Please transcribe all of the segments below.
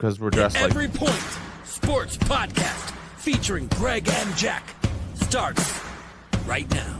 because we're dressed like... Every Point Sports Podcast featuring Greg and Jack starts right now.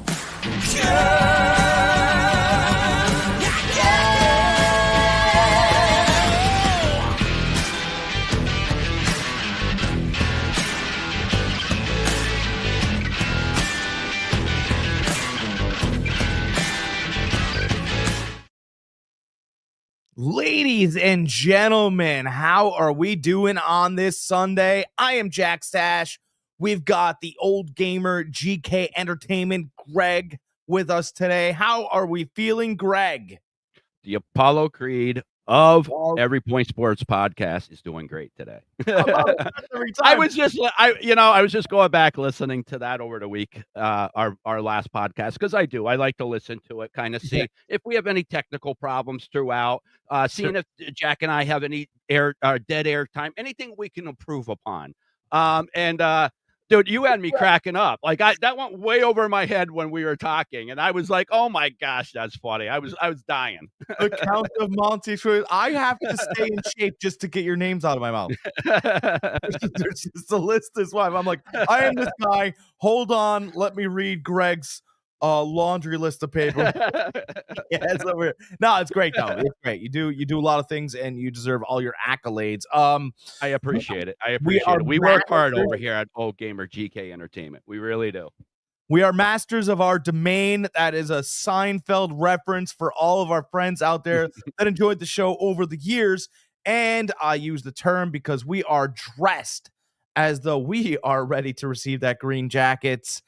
Ladies and gentlemen, how are we doing on this Sunday? I am Jack Stash. We've got the OldGamerGK Entertainment, Greg, with us today. How are we feeling, Greg? The Apollo Creed of Every Point Sports Podcast is doing great today. I was just going back listening to that over the week, our last podcast, because I like to listen to it, kind of see if we have any technical problems throughout, seeing if Jack and I have any dead air time, anything we can improve upon. Dude, you had me cracking up. Like that went way over my head when we were talking, and I was like, "Oh my gosh, that's funny." I was dying. The Count of Monte Cristo. I have to stay in shape just to get your names out of my mouth. There's just a list as well. I'm like, I am this guy. Hold on, let me read Greg's laundry list of paper. No, it's great though. It's great. You do a lot of things, and you deserve all your accolades. I appreciate it. We work hard over here at OldGamerGK Entertainment. We really do. We are masters of our domain. That is a Seinfeld reference for all of our friends out there that enjoyed the show over the years. And I use the term because we are dressed as though we are ready to receive that green jackets.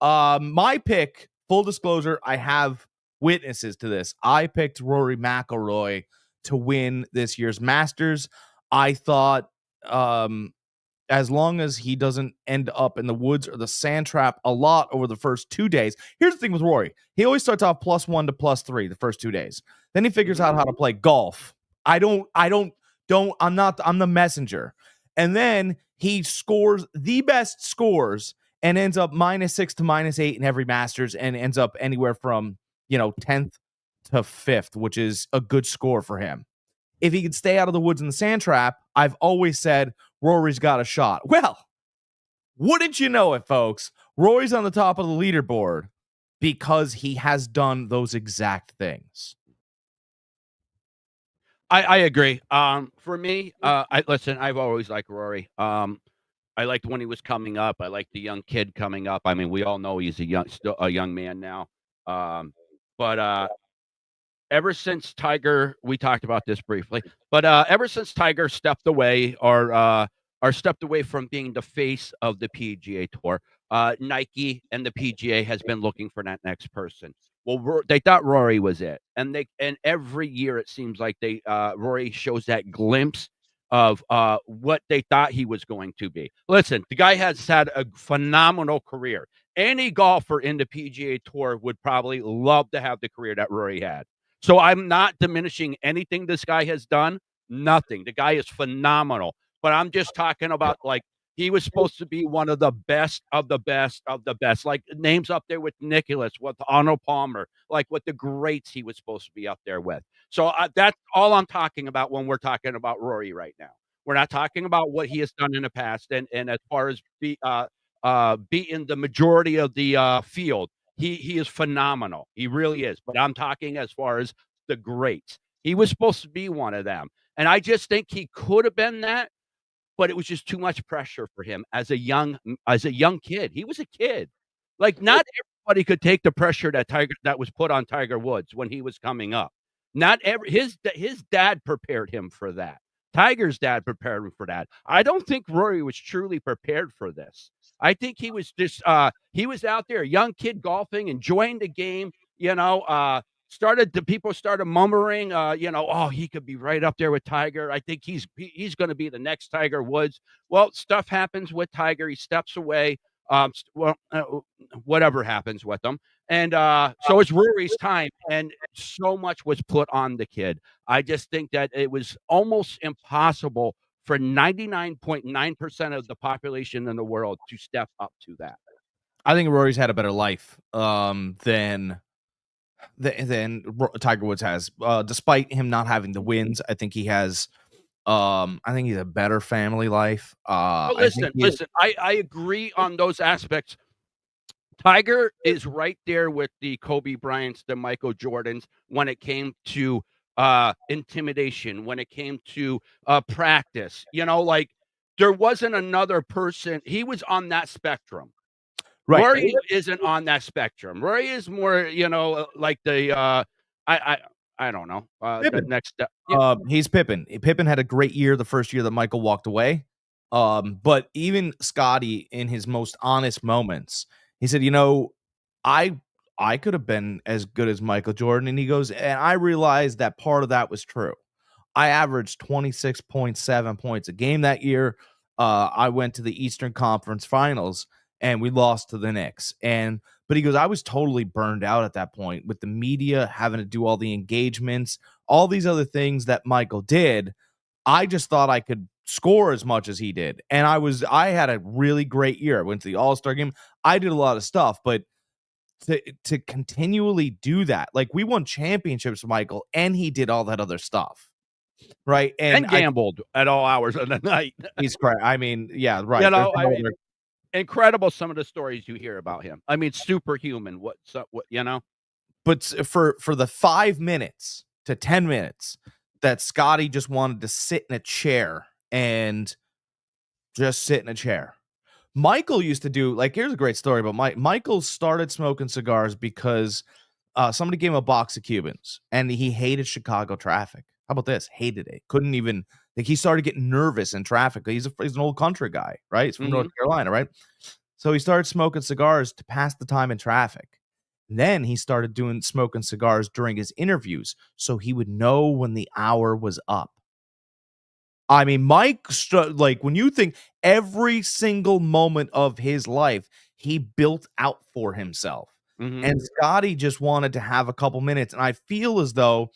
My pick, full disclosure, I have witnesses to this. I picked Rory McIlroy to win this year's Masters. I thought as long as he doesn't end up in the woods or the sand trap a lot over the first 2 days. Here's the thing with Rory. He always starts off +1 to +3 the first 2 days. Then he figures out how to play golf. I'm the messenger. And then he scores the best scores and ends up -6 to -8 in every Masters and ends up anywhere from, 10th to 5th, which is a good score for him. If he could stay out of the woods in the sand trap, I've always said Rory's got a shot. Well, wouldn't you know it, folks? Rory's on the top of the leaderboard because he has done those exact things. I agree. For me, I've always liked Rory. I liked when he was coming up. I liked the young kid coming up. I mean, we all know he's still a young man now. But ever since Tiger, we talked about this briefly, but ever since Tiger stepped away or stepped away from being the face of the PGA Tour, Nike and the PGA has been looking for that next person. Well, they thought Rory was it, and every year it seems like Rory shows that glimpse of what they thought he was going to be. Listen, the guy has had a phenomenal career. Any golfer in the PGA Tour would probably love to have the career that Rory had. So I'm not diminishing anything this guy has done. Nothing. The guy is phenomenal. But I'm just talking about, like, he was supposed to be one of the best of the best of the best. Like, names up there with Nicklaus, with Arnold Palmer, like with the greats he was supposed to be up there with. So that's all I'm talking about when we're talking about Rory right now. We're not talking about what he has done in the past. And as far as beating the majority of the field, he is phenomenal. He really is. But I'm talking as far as the greats. He was supposed to be one of them. And I just think he could have been that, but it was just too much pressure for him as a young kid. He was a kid. Like, not everybody could take the pressure that was put on Tiger Woods when he was coming up. His dad prepared him for that. Tiger's dad prepared him for that. I don't think Rory was truly prepared for this. I think he was just he was out there, a young kid golfing, enjoying the game, people started murmuring, oh, he could be right up there with Tiger. I think he's going to be the next Tiger Woods. Well, stuff happens with Tiger. He steps away. Whatever happens with him. And so it's Rory's time, and so much was put on the kid. I just think that it was almost impossible for 99.9% of the population in the world to step up to that. I think Rory's had a better life than Tiger Woods has. Despite him not having the wins, I think he has I think he's a better family life. But I think he listen, I agree on those aspects. Tiger is right there with the Kobe Bryants, the Michael Jordans when it came to intimidation, when it came to practice. You know, like there wasn't another person. He was on that spectrum. right. Rory isn't on that spectrum. Rory is more, like the I I don't know, the Pippen. next step. Yeah. He's Pippen. Pippen had a great year the first year that Michael walked away. But even Scotty, in his most honest moments, he said, I I could have been as good as Michael Jordan. And he goes, and I realized that part of that was true. I averaged 26.7 points a game that year. I went to the Eastern Conference Finals and we lost to the Knicks. But he goes, I was totally burned out at that point with the media having to do all the engagements, all these other things that Michael did. I just thought I could score as much as he did. And I had a really great year. I went to the All-Star game. I did a lot of stuff, but to continually do that, like we won championships with Michael and he did all that other stuff. Right. And And gambled at all hours of the night. he's correct. I mean, yeah, right. You There's know, I no mean, other, incredible some of the stories you hear about him. I mean, superhuman. What, you know? but for the 5 minutes to 10 minutes that Scotty just wanted to sit in a chair and just sit in a chair. Michael used to do, like, here's a great story about Michael started smoking cigars because somebody gave him a box of Cubans and he hated Chicago traffic. How about this? Hated it. Couldn't even, like, he started getting nervous in traffic. He's an old country guy, right? He's from North Mhm. Carolina, right? So he started smoking cigars to pass the time in traffic. Then he started doing smoking cigars during his interviews so he would know when the hour was up. I mean, like when you think every single moment of his life, he built out for himself. Mhm. And Scotty just wanted to have a couple minutes. And I feel as though,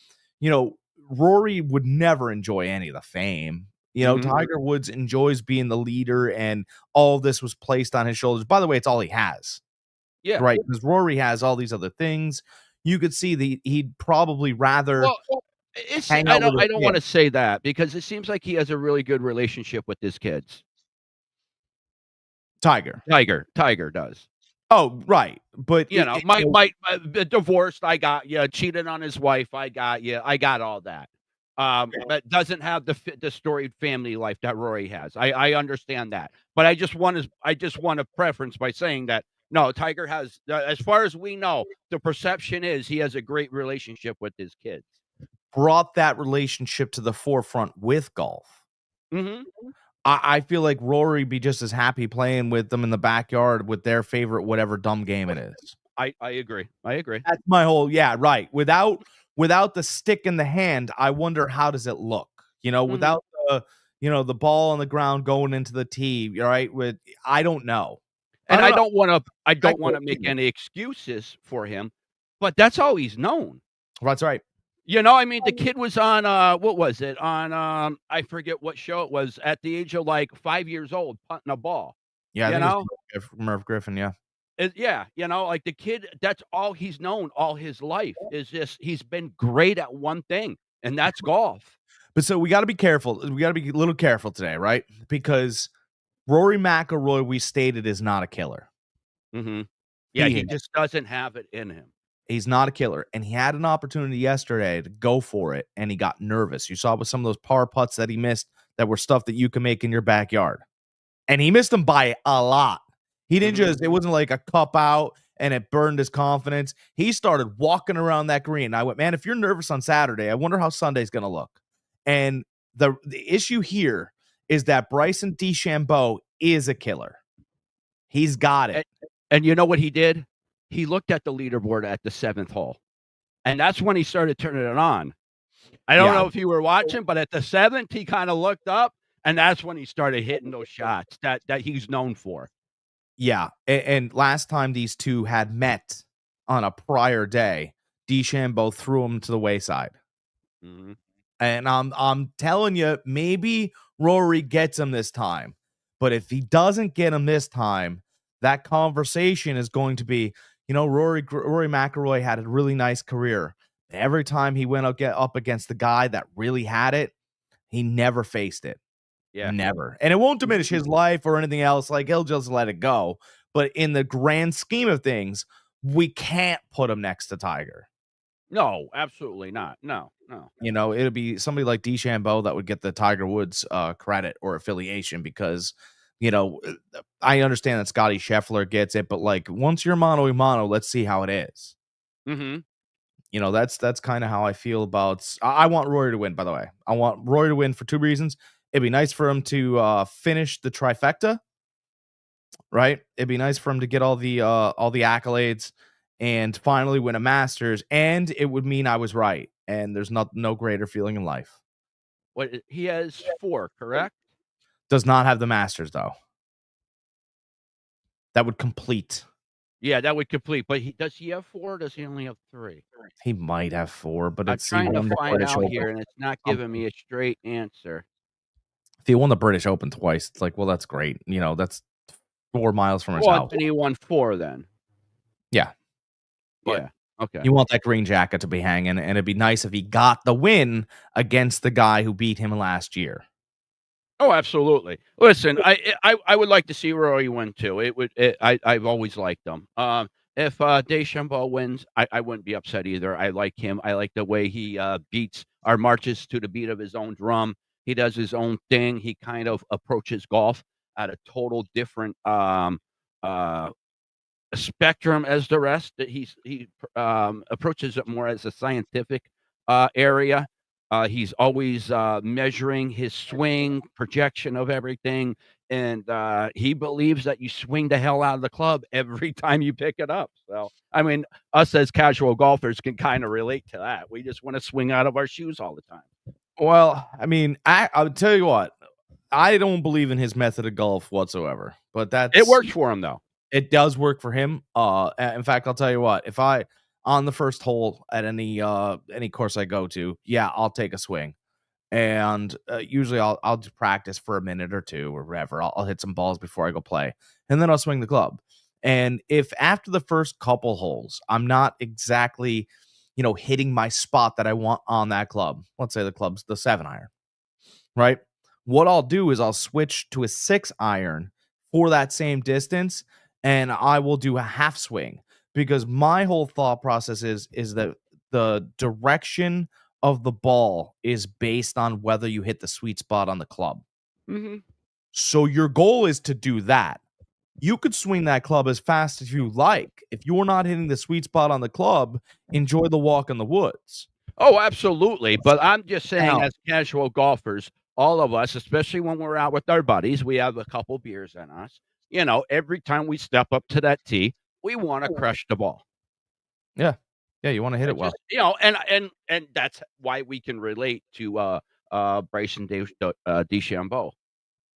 Rory would never enjoy any of the fame. Mhm. Tiger Woods enjoys being the leader, and all of this was placed on his shoulders. By the way, it's all he has, Yeah. right? Because Rory has all these other things. You could see he'd probably rather Well, it's hang out with I a don't kid. wanna say that because it seems like he has a really good relationship with his kids. Tiger. Tiger does. Oh, right. But You know, my divorced, I got you, cheated on his wife, I got you, I got all that. But doesn't have the storied family life that Rory has. I understand that. But I just want to preference by saying that, no, Tiger has, as far as we know, the perception is he has a great relationship with his kids. brought that relationship to the forefront with golf. Mhm. I feel like Rory be just as happy playing with them in the backyard with their favorite whatever dumb game it is. I agree. I agree. That's my whole, yeah, right. Without the stick in the hand, I wonder how does it look? Mhm. Without the ball on the ground going into the tee, right? I don't know. I And don't know. I I don't can't wanna make either. any excuses for him, but that's all he's known. That's right. You know, I mean, the kid was on, what was it? On, I forget what show it was, at the age of, like, 5 years old, punting a ball, Yeah, I you think it was know? Merv Griffin, yeah. Yeah, like, the kid, that's all he's known all his life is just he's been great at one thing, and that's golf. But so we gotta be careful. We gotta be a little careful today, right? Because Rory McIlroy, we stated, is not a killer. Mhm. Yeah, He he ain't. just doesn't have it in him. He's not a killer, and he had an opportunity yesterday to go for it, and he got nervous. You saw with some of those par putts that he missed that were stuff that you can make in your backyard, and he missed them by a lot. He didn't Mhm. just it wasn't like a cup out and it burned his confidence. He started walking around that green. I went, man, if you're nervous on Saturday, I wonder how Sunday's gonna look. And the issue here is that Bryson DeChambeau is a killer. He's got it. And you know what he did? He looked at the leaderboard at the 7th hole, and that's when he started turning it on. I don't Yeah. know if you were watching, but at the 7th, he kinda looked up, and that's when he started hitting those shots that he's known for. Yeah, and last time these two had met on a prior day, DeChambeau threw him to the wayside. Mhm. And I'm telling you, maybe Rory gets him this time. But if he doesn't get him this time, that conversation is going to be, Rory McIlroy had a really nice career. Every time he went up against the guy that really had it, He never faced it. Yeah. Never. And it won't diminish his life or anything else. Like, he'll just let it go. But in the grand scheme of things, we can't put him next to Tiger. No, absolutely not. No, no. You know, it'd be somebody like DeChambeau that would get the Tiger Woods credit or affiliation because, you know, I understand that Scotty Scheffler gets it, but like once you're mano a mano, let's see how it is. Mhm. You know, that's kind of how I feel about. I want Rory to win. By the way, I want Rory to win for two reasons. It'd be nice for him to finish the trifecta, right? It'd be nice for him to get all the accolades and finally win a Masters, and it would mean I was right. And there's no greater feeling in life. What he has 4, correct? Does not have the Masters though. That would complete. Yeah, that would complete, but does he have 4 or does he only have 3? He might have 4, but I'm it's he trying to won the find British out Open. here, and it's not giving me a straight answer. If he won the British Open twice, it's like, well, that's great. You know, that's 4 miles from his Well, house. then he won 4 then. Yeah. But Yeah, okay. you want that green jacket to be hanging, and it'd be nice if he got the win against the guy who beat him last year. Oh, absolutely. Listen, I would like to see Rory win too. I've always liked him. If DeChambeau wins, I wouldn't be upset either. I like him. I like the way he beats or marches to the beat of his own drum. He does his own thing. He kind of approaches golf at a total different uh spectrum as the rest. That he approaches it more as a scientific area. He's always measuring his swing, projection of everything, and he believes that you swing the hell out of the club every time you pick it up. So, I mean, us as casual golfers can kind of relate to that. We just want to swing out of our shoes all the time. Well, I mean, I'll tell you what, I don't believe in his method of golf whatsoever, but It that's works for him though. it does work for him. In fact, I'll tell you what, if I on the first hole at any course I go to, yeah, I'll take a swing. And usually I'll just practice for a minute or two or whatever. I'll hit some balls before I go play, and then I'll swing the club. And if after the first couple holes I'm not exactly, hitting my spot that I want on that club, let's say the club's the 7-iron, right? What I'll do is I'll switch to a 6-iron for that same distance, and I will do a half swing because my whole thought process is that the direction of the ball is based on whether you hit the sweet spot on the club. Hmm. So your goal is to do that. You could swing that club as fast as you like. If you're not hitting the sweet spot on the club, enjoy the walk in the woods. Oh, absolutely. But I'm just saying, Now, as casual golfers, all of us, especially when we're out with our buddies, we have a couple beers in us. Every time we step up to that tee, we want to crush the ball. yeah. Yeah, you want to hit it It's well. just, and that's why we can relate to Bryson DeChambeau.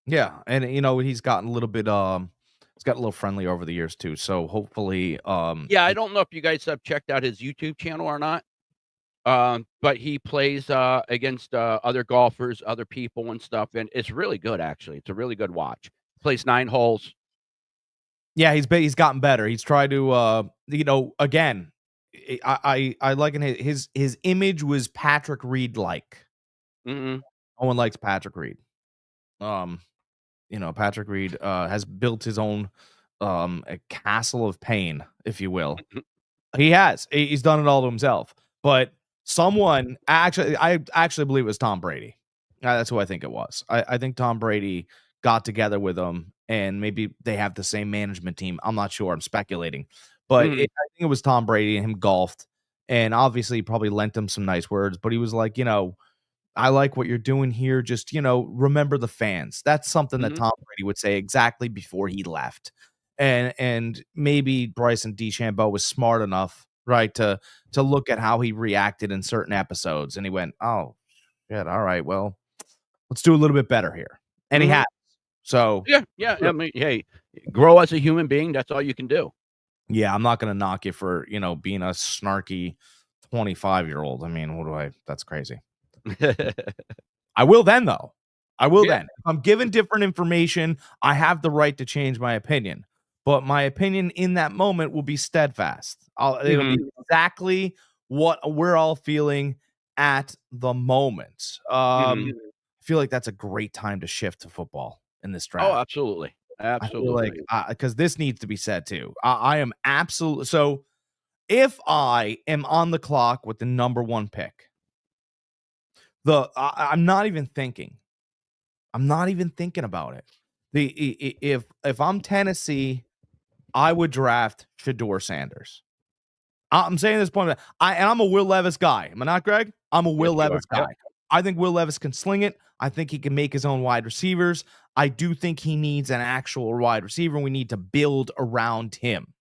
Yeah, and he's gotten a little bit he's got a little friendly over the years too. So hopefully Yeah, I don't know if you guys have checked out his YouTube channel or not. But he plays against other golfers, other people and stuff, and it's really good actually. It's a really good watch. Plays 9 holes. yeah, he's gotten better. He's tried to again, I liken his image was Patrick Reed like. Mhm. No one likes Patrick Reed. Patrick Reed has built his own a castle of pain, if you will. He has. He's done it all to himself. But I actually believe it was Tom Brady. That's who I think it was. I think Tom Brady got together with him, and maybe they have the same management team. I'm not sure. I'm speculating, but I Mhm. think it was Tom Brady and him golfed, and obviously he probably lent him some nice words. But he was like, I like what you're doing here. Just, remember the fans. That's something that Mhm. Tom Brady would say exactly before he left. And maybe Bryson DeChambeau was smart enough, right, to look at how he reacted in certain episodes. And he went, oh, shit, all right, well, let's do a little bit better here. And he Mhm. has. So, Yeah, yeah. I mean, hey, grow as a human being. That's all you can do. yeah, I'm not going to knock you for, being a snarky 25-year-old. I mean, that's crazy. I will then, though. I will Yeah. then. If I'm given different information, I have the right to change my opinion. But my opinion in that moment will be steadfast. It'll be Mhm. exactly what we're all feeling at the moment. Mhm. feel like that's a great time to shift to football in this Oh, draft. absolutely. I feel like Absolutely. because this needs to be said too. I am absolutely so. If I am on the clock with the number one pick, I'm not even thinking. I'm not even thinking about it. If I'm Tennessee, I would draft Shador Sanders. I'm saying this point. I'm a Will Levis guy. Am I not, Greg? I'm a Yes, Will you are. Levis Yep. guy. I think Will Levis can sling it. I think he can make his own wide receivers. I do think he needs an actual wide receiver. We need to build around him.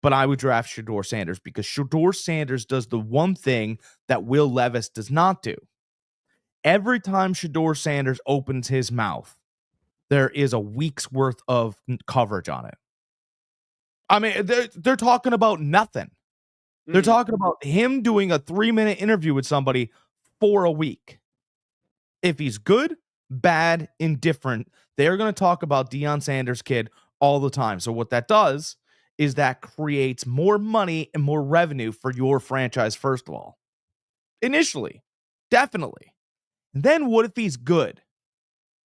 But I would draft Shador Sanders because Shador Sanders does the one thing that Will Levis does not do. Every time Shador Sanders opens his mouth, there is a week's worth of coverage on it. I mean, they're talking about nothing. They're Mhm. talking about him doing a 3-minute interview with somebody for a week. If he's good, bad, indifferent, they're going to talk about Deion Sanders' kid all the time. So what that does is that creates more money and more revenue for your franchise, first of all. Initially, definitely. And then what if he's good?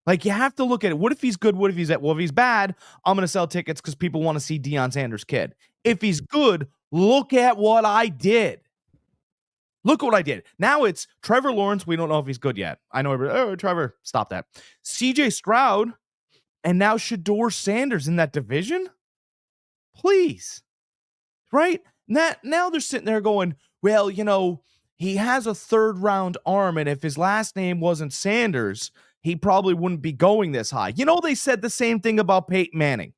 Like, you have to look at it. What if he's good? What if he's well, if he's bad, I'm going to sell tickets because people want to see Deion Sanders' kid. If he's good, look at what I did. Look what I did. Now it's Trevor Lawrence. We don't know if he's good yet. I know everybody, oh, Trevor, stop that. CJ Stroud and now Shador Sanders in that division? Please. Right? Now they're sitting there going, well, he has a third round arm, and if his last name wasn't Sanders, he probably wouldn't be going this high. They said the same thing about Peyton Manning.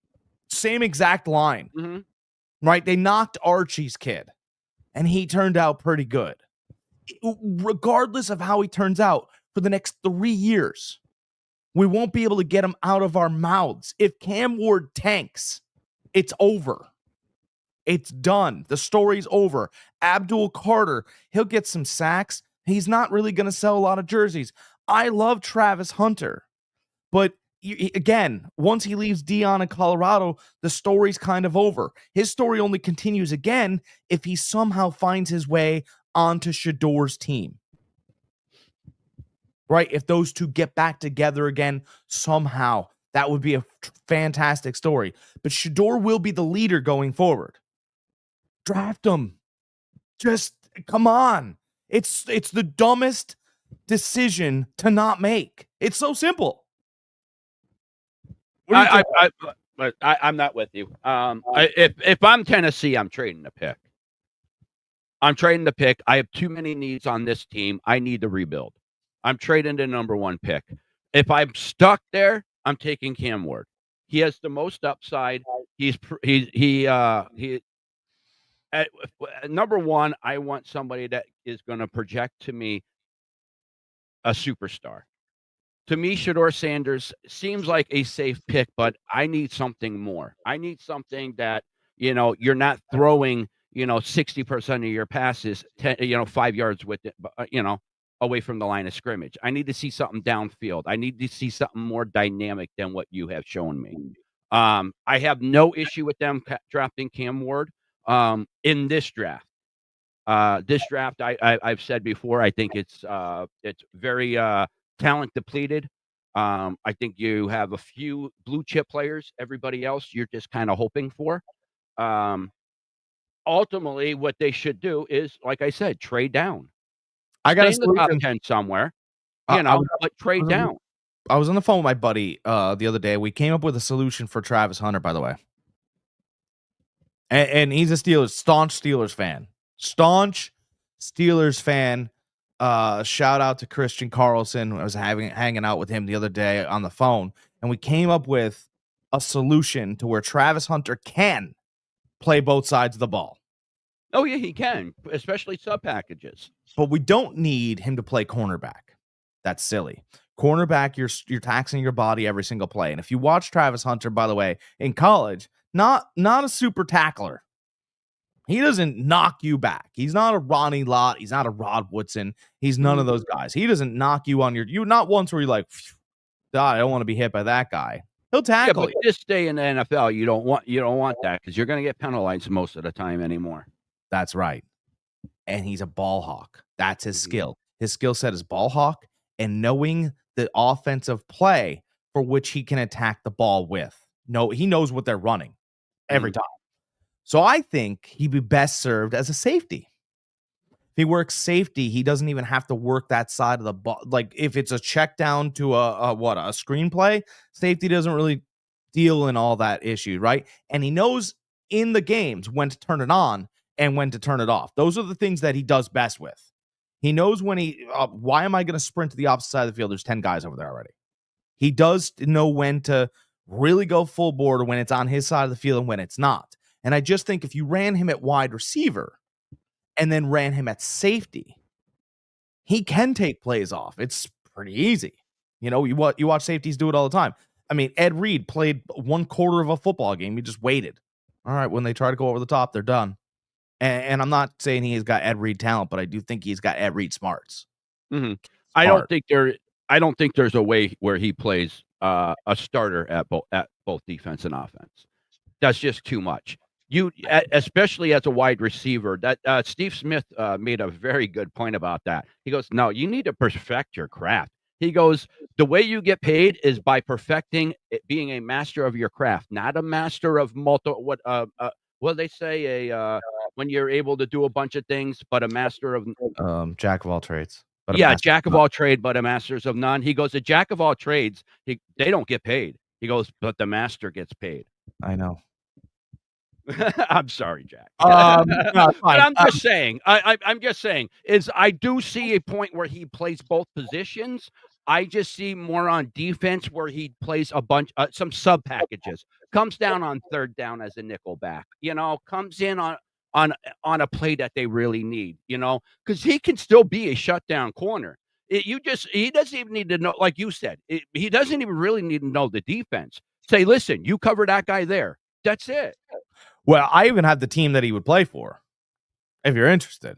Same exact line. Mhm. Right? They knocked Archie's kid, and he turned out pretty good. Regardless of how he turns out for the next 3 years, we won't be able to get him out of our mouths. If Cam Ward tanks, it's over. It's done. The story's over. Abdul Carter, he'll get some sacks. He's not really going to sell a lot of jerseys. I love Travis Hunter, but again, once he leaves Deion in Colorado, the story's kind of over. His story only continues again if he somehow finds his way onto Shador's team. Right? If those two get back together again somehow, that would be a fantastic story. But Shador will be the leader going forward. Draft him. Just come on. It's the dumbest decision to not make. It's so simple. What do you think? I'm not with you. If I'm Tennessee, I'm trading the pick. I have too many needs on this team. I need to rebuild. I'm trading the number one pick. If I'm stuck there, I'm taking Cam Ward. He has the most upside. At number one, I want somebody that is going to project to me a superstar. To me, Shador Sanders seems like a safe pick, but I need something more. I need something that, you're not throwing, 60% of your passes, 5 yards with it, away from the line of scrimmage. I need to see something downfield. I need to see something more dynamic than what you have shown me. I have no issue with them drafting Cam Ward in this draft. This draft, I've said before, I think it's very talent depleted. I think you have a few blue chip players. Everybody else, you're just kind of hoping for. Ultimately, what they should do is, like I said, trade down. I got Stay a in the top solution. 10 somewhere, I but trade down. I was on the phone with my buddy the other day. We came up with a solution for Travis Hunter, by the way. And he's a staunch Steelers fan. Staunch Steelers fan. Shout out to Christian Carlson. I was hanging out with him the other day on the phone, and we came up with a solution to where Travis Hunter can play both sides of the ball. Oh, yeah, he can, especially sub packages. But we don't need him to play cornerback. That's silly. Cornerback, you're taxing your body every single play. And if you watch Travis Hunter, by the way, in college, not a super tackler. He doesn't knock you back. He's not a Ronnie Lott. He's not a Rod Woodson. He's none of those guys. He doesn't knock you on you not once where you're like, God, I don't want to be hit by that guy. He'll tackle Yeah, but this day in the NFL, you don't want that because you're going to get penalized most of the time anymore. That's right. And he's a ball hawk. That's his skill. His skill set is ball hawk and knowing the offensive play for which he can attack the ball with. No, he knows what they're running every Mhm. time. So I think he'd be best served as a safety. If he works safety, he doesn't even have to work that side of the ball. Like if it's a check down to a screenplay, safety doesn't really deal in all that issue, right? And he knows in the games when to turn it on and when to turn it off. Those are the things that he does best with. He knows when why am I going to sprint to the opposite side of the field? There's 10 guys over there already. He does know when to really go full board or when it's on his side of the field and when it's not. And I just think if you ran him at wide receiver and then ran him at safety, he can take plays off. It's pretty easy. You watch safeties do it all the time. I mean, Ed Reed played 1/4 of a football game. He just waited. All right, when they try to go over the top, they're done. And I'm not saying he's got Ed Reed talent, but I do think he's got Ed Reed smarts. Mhm. I don't Smart. think there I don't think there's a way where he plays, a starter at both defense and offense. That's just too much. Especially as a wide receiver, that, Steve Smith, made a very good point about that. He goes, "No, you need to perfect your craft." He goes, "The way you get paid is by perfecting it being a master of your craft, not a master of what do they say? When you're able to do a bunch of things, but a master of." Jack of all trades, but a Yeah, master jack of of none. all trade, but a masters of none. He goes, "A jack of all trades, they don't get paid." He goes, "But the master gets paid." I know. I'm sorry, Jack. No, it's But fine. I'm just saying, is I do see a point where he plays both positions. I just see more on defense where he plays a bunch some sub packages. Comes down on 3rd down as a nickel back, comes in on on a play that they really need, because he can still be a shutdown corner. He doesn't even need to know, like you said, he doesn't even really need to know the defense. Say, listen, you cover that guy there. That's it. Well, I even have the team that he would play for, if you're interested.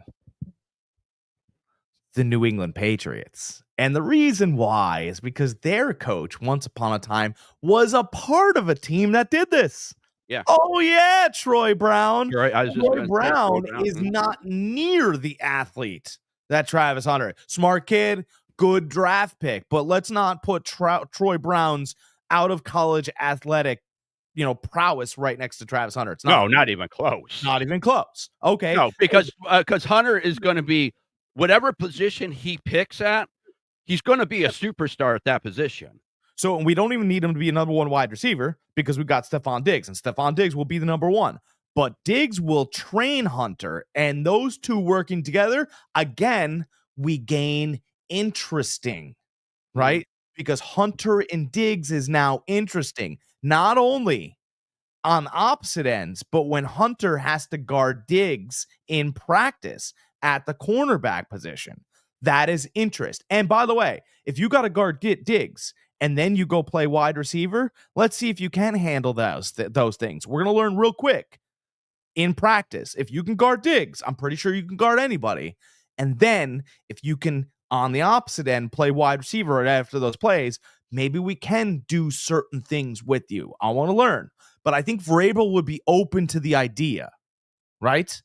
The New England Patriots. And the reason why is because their coach, once upon a time, was a part of a team that did this. Yeah. Oh, yeah, Troy Brown. You're right. I was just Troy gonna say Troy Brown Brown. is Mhm. not near the athlete that Travis Hunter. Smart kid, good draft pick, but let's not put Troy Brown's out of college athletic, prowess right next to Travis Hunter. It's No, not. not even close. Not even close. Okay. No, because Hunter is gonna be whatever position he picks at, he's gonna be a superstar at that position. So we don't even need him to be a number one wide receiver because we've got Stephon Diggs, and Stephon Diggs will be the number one. But Diggs will train Hunter, and those two working together, again, we gain interesting, Mhm. right? Because Hunter and Diggs is now interesting, not only on opposite ends, but when Hunter has to guard Diggs in practice at the cornerback position, that is interest. And by the way, if you got to guard Diggs and then you go play wide receiver, let's see if you can handle those things. We're going to learn real quick in practice. If you can guard Diggs, I'm pretty sure you can guard anybody. And then if you can, on the opposite end, play wide receiver right after those plays, maybe we can do certain things with you. I want to learn. But I think Vrabel would be open to the idea, right?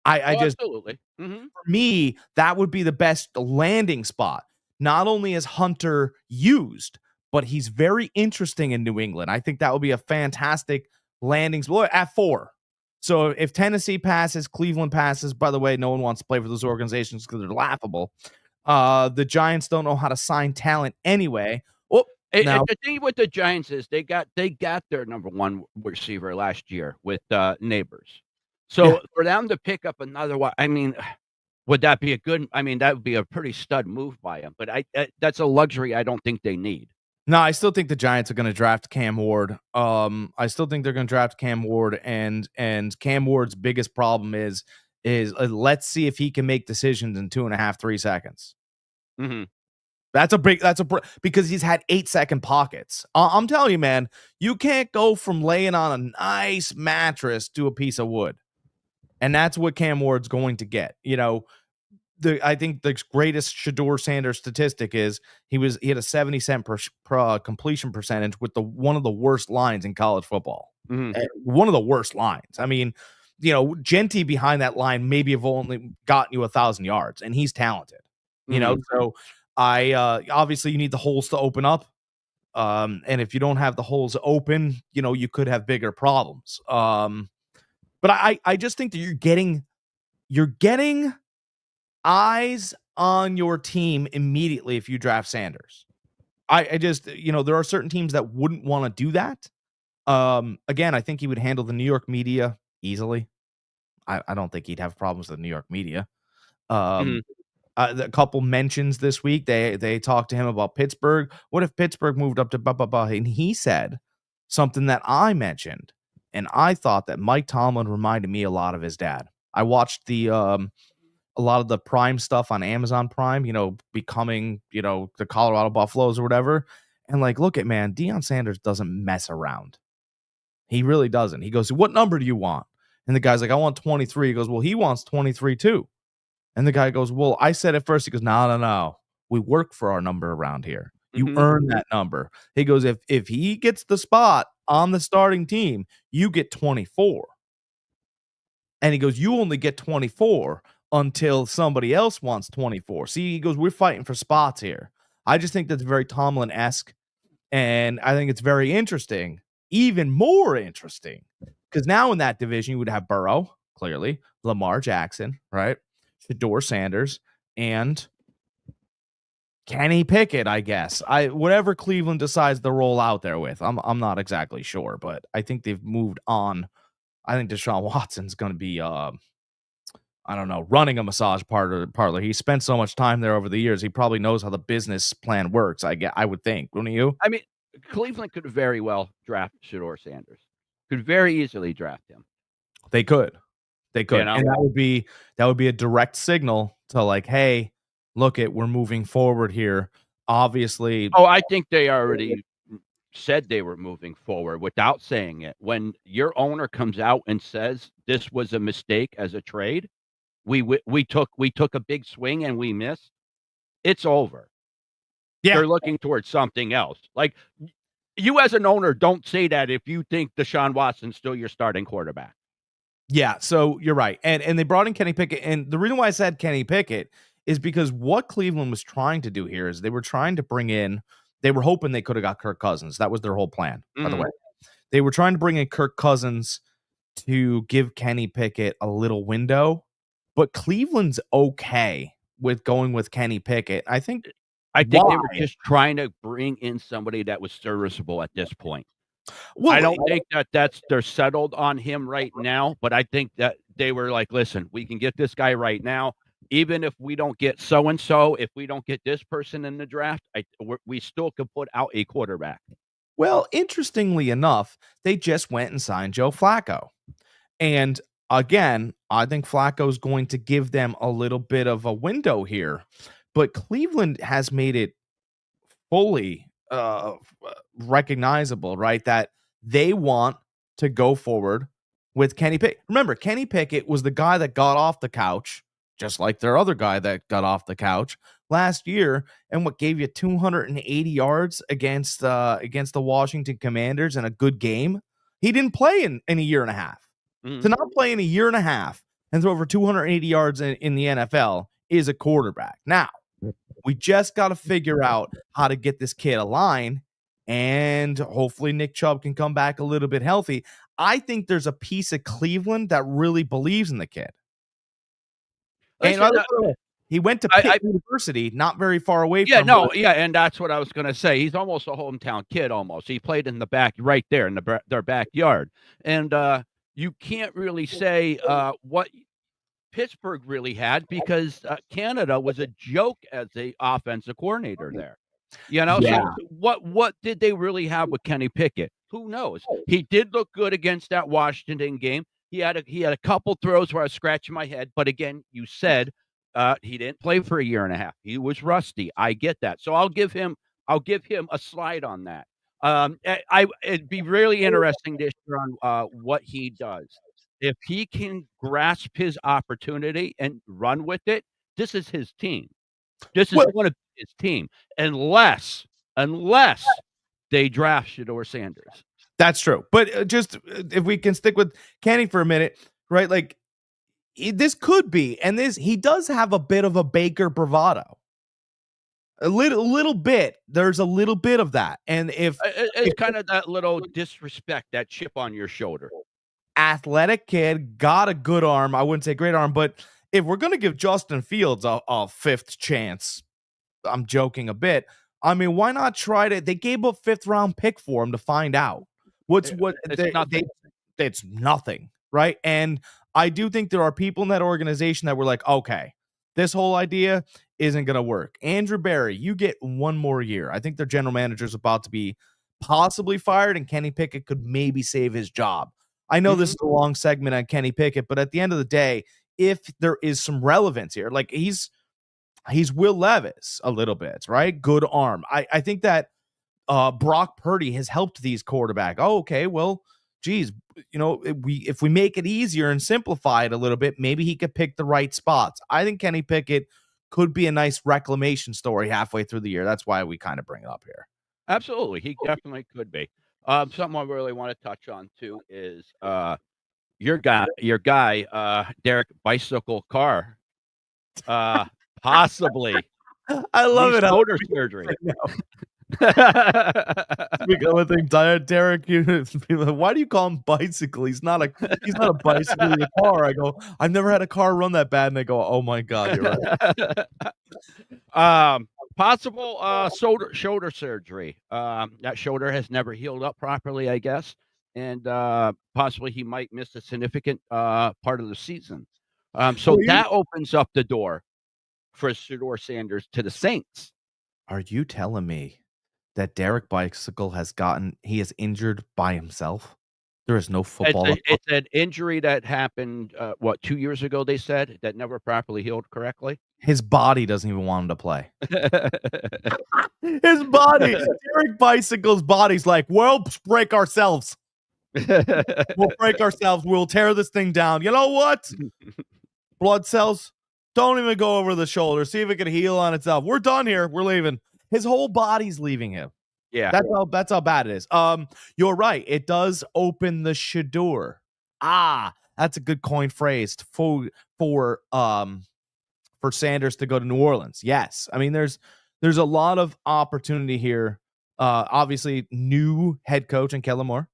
I Oh, just, absolutely. Mhm. for me, that would be the best landing spot. Not only is Hunter used, but he's very interesting in New England. I think that would be a fantastic landing spot at 4. So if Tennessee passes, Cleveland passes, by the way, no one wants to play for those organizations because they're laughable. The Giants don't know how to sign talent anyway. Oh, And now, the thing with the Giants is they got their number 1 receiver last year with, Neighbors. yeah. So for them to pick up another one, I mean, would that be that would be a pretty stud move by him, but that's a luxury I don't think they need. No, I still think the Giants are going to draft Cam Ward. I still think they're going to draft Cam Ward, and Cam Ward's biggest problem is let's see if he can make decisions in 2.5, 3 seconds. Mhm. Because he's had 8-second pockets. I'm telling you, man, you can't go from laying on a nice mattress to a piece of wood, and that's what Cam Ward's going to get. I think the greatest Shador Sanders statistic is he had a 70% per completion percentage with one of the worst lines in college football. Mhm. One of the worst lines. I mean, Genty behind that line maybe have only gotten you 1,000 yards, and he's talented. Mhm. So Obviously you need the holes to open up. And if you don't have the holes open, you could have bigger problems. But I just think that you're getting eyes on your team immediately if you draft Sanders. I just, there are certain teams that wouldn't want to do that. Again, I think he would handle the New York media easily. I don't think he'd have problems with the New York media. Um, Mhm. a couple mentions this week. They talked to him about Pittsburgh. What if Pittsburgh moved up to blah blah blah? And he said something that I mentioned, and I thought that Mike Tomlin reminded me a lot of his dad. I watched a lot of the Prime stuff on Amazon Prime. Becoming the Colorado Buffaloes or whatever. And like, look at man, Deion Sanders doesn't mess around. He really doesn't. He goes, "What number do you want?" And the guy's like, "I want 23." He goes, "Well, he wants 23 too." And the guy goes, "Well, I said it first." He goes, "No, no, no. We work for our number around here. You Mhm. earn that number." He goes, "If he gets the spot on the starting team, you get 24." And he goes, "You only get 24 until somebody else wants 24." See, he goes, "We're fighting for spots here." I just think that's very Tomlin-esque, and I think it's very interesting, even more interesting, because now in that division, you would have Burrow, clearly, Lamar Jackson, right? Shedeur Sanders, and Kenny Pickett, I guess. Whatever Cleveland decides to roll out there with. I'm not exactly sure, but I think they've moved on. I think Deshaun Watson's gonna be I don't know, running a massage parlor. He spent so much time there over the years. He probably knows how the business plan works. I would think, wouldn't you? I mean, Cleveland could very well draft Shedeur Sanders. Could very easily draft him, They could. They you could. know? And that would be a direct signal to like, hey, look it, we're moving forward here. Obviously, Oh, I think they already said they were moving forward without saying it. When your owner comes out and says, "This was a mistake as a trade, we took a big swing and we missed," it's over. yeah, They're looking towards something else. Like, you as an owner don't say that if you think Deshaun Watson's still your starting quarterback. yeah. So you're right. And they brought in Kenny Pickett. And the reason why I said Kenny Pickett is because what Cleveland was trying to do here is they were trying to bring in, they were hoping they could have got Kirk Cousins. That was their whole plan, by the Mhm. way. They were trying to bring in Kirk Cousins to give Kenny Pickett a little window, but Cleveland's okay with going with Kenny Pickett. I think I think they were why? just trying to bring in somebody that was serviceable at this point. I Well, don't think that they're settled on him right now, but I think that they were like, "Listen, we can get this guy right now. Even if we don't get so and so, if we don't get this person in the draft, we still could put out a quarterback." interestingly enough, they just went and signed Joe Flacco. And again, I think Flacco's going to give them a little bit of a window here. But Cleveland has made it fully recognizable, right? That they want to go forward with Kenny Pickett. Remember, Kenny Pickett was the guy that got off the couch, just like their other guy that got off the couch last year, and what gave you 280 yards against the Washington Commanders in a good game. He didn't play in a year and a half. To Mhm. not play in a year and a half and throw over 280 yards in the NFL is a quarterback. Now, we just got to figure out how to get this kid a line, and hopefully Nick Chubb can come back a little bit healthy. I think there's a piece of Cleveland that really believes in the kid. And by Listen, the way, he went to Pitt I University, not very far away yeah, from where. no, yeah, and that's what I was gonna say. He's almost a hometown kid almost. He played in the back right there in their backyard, and, you can't really say, what Pittsburgh really had because, Canada was a joke as a offensive coordinator there. Yeah. So what did they really have with Kenny Pickett? Who knows? He did look good against that Washington game. He had a couple throws where I was scratching my head, but again, you said, he didn't play for a year and a half. He was rusty. I get that. So I'll give him a slide on that. It'd be really interesting this year on, what he does. If he can grasp his opportunity and run with it, this is his team. This is Well, gonna be his team, unless they draft Shedeur Sanders. that's true. But just if we can stick with Kenny for a minute, right? Like this could be, and this he does have a bit of a Baker bravado. A little bit. There's a little bit of that, and It's if kind of that little disrespect, that chip on your shoulder. athletic kid, got a good arm, I wouldn't say great arm, but if we're gonna give Justin Fields a fifth chance, I'm joking a bit. I mean, why not try to? They gave a fifth round pick for him to find out. What's what It's they nothing. it's nothing, right? And I do think there are people in that organization that were like, okay, this whole idea isn't gonna work. Andrew Berry, you get one more year. I think their general manager is about to be possibly fired, and Kenny Pickett could maybe save his job. I know this Mhm. is a long segment on Kenny Pickett, but at the end of the day, if there is some relevance here, like he's Will Levis a little bit, right? Good arm. I think that Brock Purdy has helped these quarterback. Oh, okay, well, geez, if we make it easier and simplify it a little bit, maybe he could pick the right spots. I think Kenny Pickett could be a nice reclamation story halfway through the year. That's why we kind of bring it up here. Absolutely, he definitely could be. Something I really want to touch on too is your guy, Derek Bicycle Carr, uh, possibly I love needs it. How shoulder surgery. become a thing. Derek, why do you call him bicycle? He's not a bicycle, he's a car. I go, I've never had a car run that bad, and they go, oh my god, you're right. Um, possible shoulder surgery. That shoulder has never healed up properly, I guess, and possibly he might miss a significant part of the season. So Well, that opens up the door for Shedeur Sanders to the Saints. are you telling me that Derek Bicycle he is injured by himself? There is no It's football. it's an injury that happened, what, 2 years ago, they said, that never properly healed correctly? His body doesn't even want him to play. His body, Derek Bicycle's body's like, well, break ourselves. We'll break ourselves. We'll tear this thing down. You know what? Blood cells, don't even go over the shoulder. See if it can heal on itself. We're done here. We're leaving. His whole body's leaving him. Yeah. That's how bad it is. You're right. It does open the Shedeur. That's a good coin phrase for Sanders to go to New Orleans. Yes. I mean, there's a lot of opportunity here. Obviously, new head coach in Kellen Moore.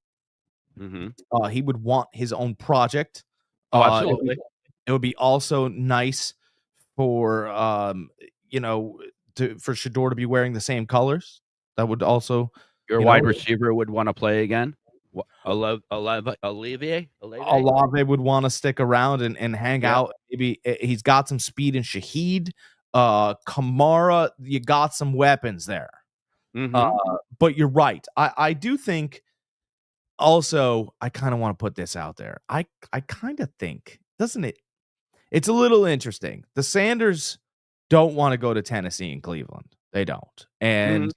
Mhm. He would want his own project. Oh, It absolutely. would be also nice for for Shedeur to be wearing the same colors. That would also, Your you know, wide receiver would wanna play again? Wha Olivier? Olivier? Olave would want to stick around and hang Yep. out. Maybe he's got some speed in Shaheed. Kamara, you got some weapons there. Uh, Mhm. but you're right. I do think also I kind of want to put this out there. I kind of think, doesn't it? It's a little interesting. The Sanders don't want to go to Tennessee and Cleveland. They don't. Mhm. And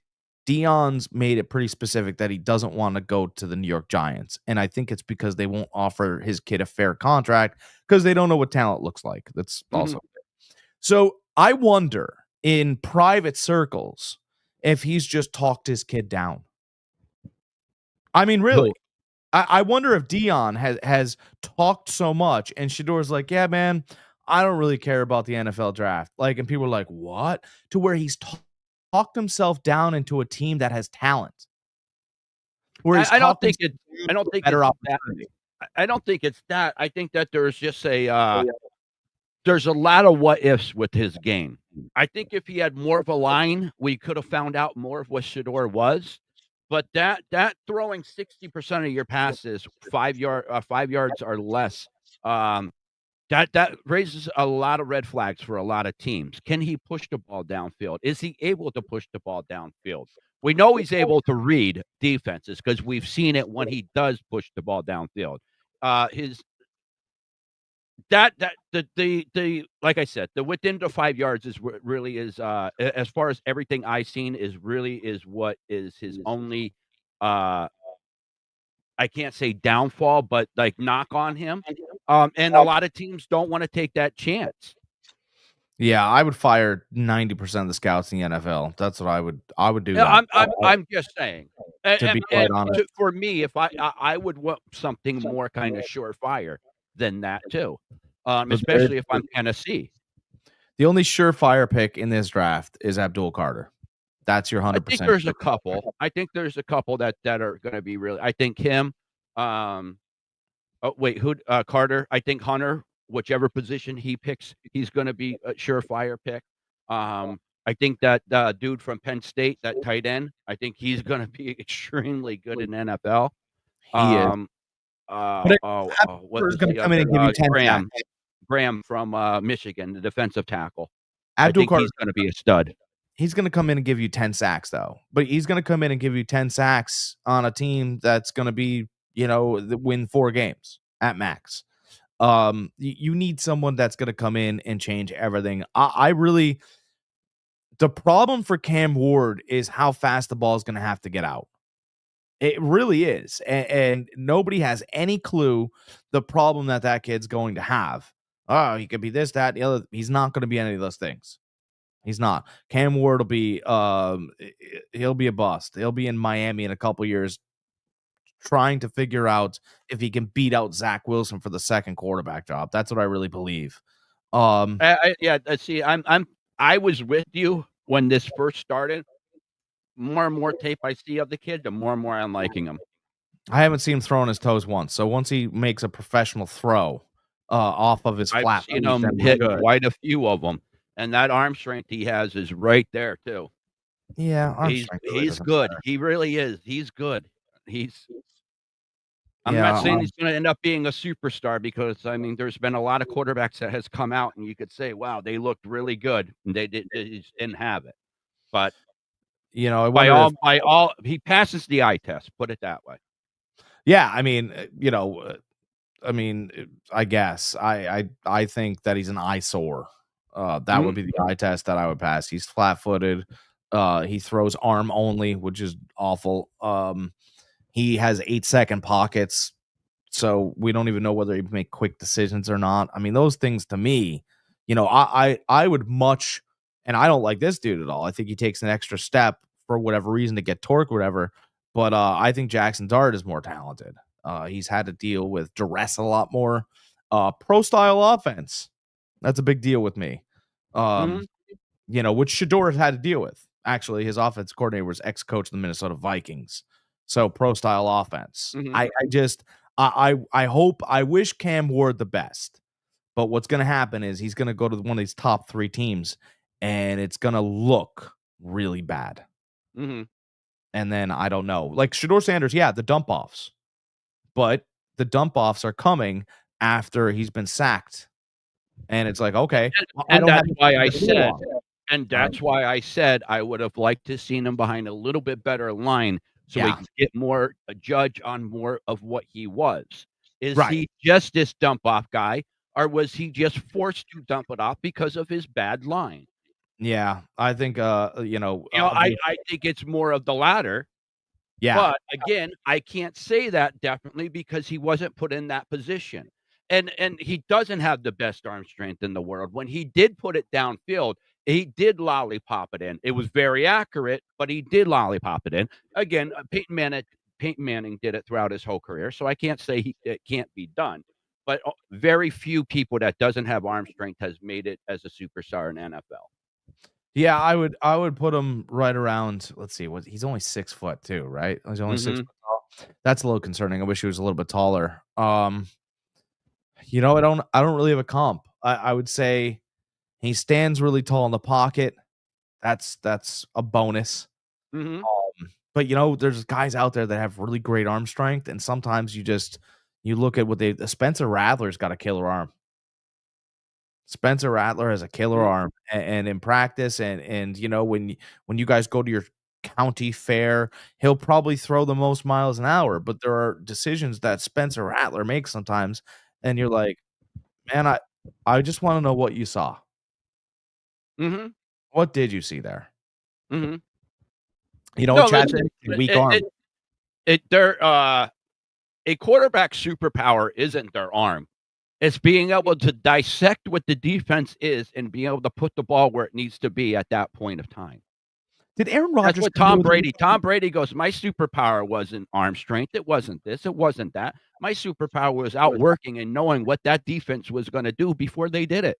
Dion's made it pretty specific that he doesn't want to go to the New York Giants. And I think it's because they won't offer his kid a fair contract because they don't know what talent looks like. That's Mhm. also so I wonder in private circles if he's just talked his kid down. I mean, really. Who? I wonder if Dion has talked so much and Shador's like, yeah, man, I don't really care about the NFL draft. Like, and people are like, what? To where he's talked himself down into a team that has talent. Where he's I don't talked think himself it down I to don't a think better it's that. opportunity. I don't think it's that. I think that there's just there's a lot of what ifs with his game. I think if he had more of a line, we could have found out more of what Shedeur was. But that throwing 60% of your passes 5 yards or less, um, that raises a lot of red flags for a lot of teams. Can he push the ball downfield? Is he able to push the ball downfield? We know he's able to read defenses because we've seen it when he does push the ball downfield. His that the like I said, the within the 5 yards is what really is, as far as everything I've seen is what is his only, uh, I can't say downfall, but, like, knock on him. And a lot of teams don't wanna take that chance. Yeah, I would fire 90% of the scouts in the NFL. That's what I would do Yeah, that. I'm just saying. To be quite honest. For me, if I would want something more kinda surefire than that too, But especially if I'm Tennessee. the only surefire pick in this draft is Abdul Carter. That's your I think 100% there's a true. couple. I think there's a couple that are gonna be really I think him, oh, wait, who Carter, I think Hunter, whichever position he picks, he's gonna be a surefire pick. I think that, dude from Penn State, that tight end, I think he's gonna be extremely good in NFL. He is. Um, But what Abdul is was gonna the come in other, and give you 10 sacks. Graham from, Michigan, the defensive tackle. I Abdul think Carter, he's gonna be a stud. he's gonna come in and give you 10 sacks though. But he's gonna come in and give you 10 sacks on a team that's gonna be, win 4 games at max. You need someone that's gonna come in and change everything. I really the problem for Cam Ward is how fast the ball is gonna have to get out. It really is, and nobody has any clue the problem that kid's going to have. Oh, he could be this, that, the other. He's not going to be any of those things. He's not. Cam Ward will be, he'll be a bust. He'll be in Miami in a couple years, trying to figure out if he can beat out Zach Wilson for the second quarterback job. That's what I really believe. Um, Yeah, see, I was with you when this first started. More and more tape I see of the kid, the more and more I'm liking him. I haven't seen him throwing his toes once. So once he makes a professional throw, off of his I've flat seen feet, him then we're hit good. quite a few of them, and that arm strength he has is right there too. Yeah, arm strength really He's doesn't good. matter. He really is. He's good. He's I'm not Yeah, saying he's gonna end up being a superstar because, I mean, there's been a lot of quarterbacks that has come out and you could say, "Wow, they looked really good," and they just didn't have it. But I wonder if by all he passes the eye test, put it that way. yeah, I guess I think that he's an eyesore. That would Mhm, be the eye test that I would pass. He's flat-footed. He throws arm only, which is awful. He has 8-second pockets, so we don't even know whether he make quick decisions or not. I mean, those things to me, I would much, and I don't like this dude at all. I think he takes an extra step for whatever reason to get torque, whatever. But I think Jackson Dart is more talented. He's had to deal with duress a lot more. Pro style offense. That's a big deal with me. Um, mhm, which Shador had to deal with. Actually, his offense coordinator was ex-coach of the Minnesota Vikings. So pro style offense. mhm. I hope I wish Cam Ward the best. But what's gonna happen is he's gonna go to one of these top 3 teams and it's gonna look really bad. Mhm. And then I don't know. Like Shador Sanders, yeah, the dump offs. But the dump offs are coming after he's been sacked. And it's like, okay, well, I And don't have that's why anything I to go said on. and Right. that's why I said I would have liked to seen him behind a little bit better line so we Yeah. could get more a judge on more of what he was. Is Right. he just this dump off guy, or was he just forced to dump it off because of his bad line? Yeah. I think I think it's more of the latter. yeah. But again, I can't say that definitely because he wasn't put in that position. And he doesn't have the best arm strength in the world. When he did put it downfield, he did lollipop it in. It was very accurate, but he did lollipop it in. Again, Peyton Manning did it throughout his whole career, so I can't say it can't be done. But very few people that doesn't have arm strength has made it as a superstar in NFL. Yeah, I would put him right around, let's see, what he's only 6 foot too, right? He's only 6 Mhm. foot tall. That's a little concerning. I wish he was a little bit taller. I don't really have a comp. I would say he stands really tall in the pocket. That's a bonus. Mhm. But there's guys out there that have really great arm strength, and sometimes you look at what Spencer Rattler's got a killer arm. Spencer Rattler has a killer Mhm. arm, and in practice, and when you guys go to your county fair, he'll probably throw the most miles an hour. But there are decisions that Spencer Rattler makes sometimes, and you're like, man, I just want to know what you saw. Mhm. What did you see there? Mhm. No, Chad listen, Pennington, weak it arm. it it they're, a quarterback's superpower isn't their arm. It's being able to dissect what the defense is and being able to put the ball where it needs to be at that point of time. Did Aaron That's Rodgers what come here with Tom Brady goes, "My superpower wasn't arm strength. It wasn't this. It wasn't that. My superpower was outworking and knowing what that defense was gonna do before they did it."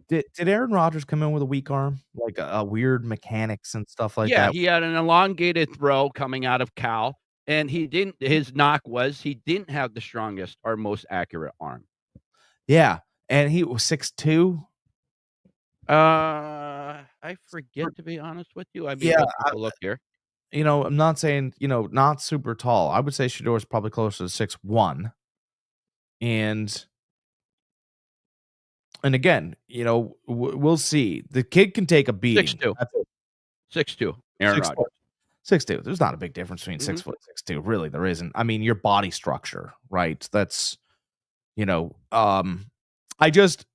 Did Aaron Rodgers come in with a weak arm, like a weird mechanics and stuff like Yeah, that? he had an elongated throw coming out of Cal, and his knock was he didn't have the strongest or most accurate arm. Yeah, and he was 6'2". I forget, to be honest with you. I mean, Yeah, I'll take a look here. I'm not saying, not super tall. I would say Shador's probably closer to 6'1". And again, we'll see. The kid can take a beating. 6'2". That's it. 6'2", Aaron 6'2". Rodgers. 6'2". There's not a big difference between Mhm. 6', 6'2". Really, there isn't. I mean, your body structure, right? That's, I just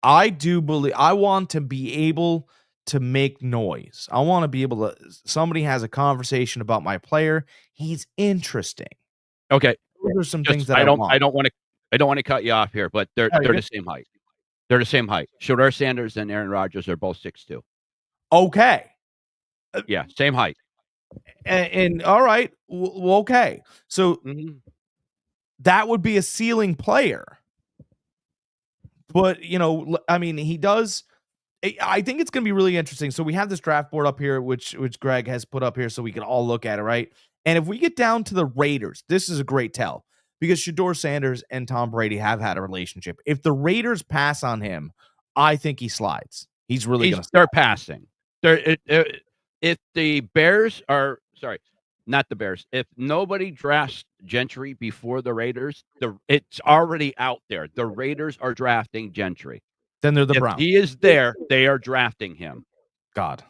I do believe I want to be able to make noise. I want to be able to somebody has a conversation about my player. He's interesting. Okay. Those are some things Just that I want. I don't wanna cut you off here, but they're Yeah, you're they're good. the same height. They're the same height. Shedeur Sanders and Aaron Rodgers are both 6'2". Okay. Yeah, same height. And all right. Well, okay. So Mhm. that would be a ceiling player. But, I mean, he does. I think it's going to be really interesting. So we have this draft board up here, which Greg has put up here, so we can all look at it, right? And if we get down to the Raiders, this is a great tell because Shedeur Sanders and Tom Brady have had a relationship. If the Raiders pass on him, I think he slides. He's really going to. They're passing. If the Bears are sorry, not the Bears. If nobody drafts Gentry before the Raiders, it's already out there. The Raiders are drafting Gentry. Then they're the If Browns. he is there, they are drafting him. God.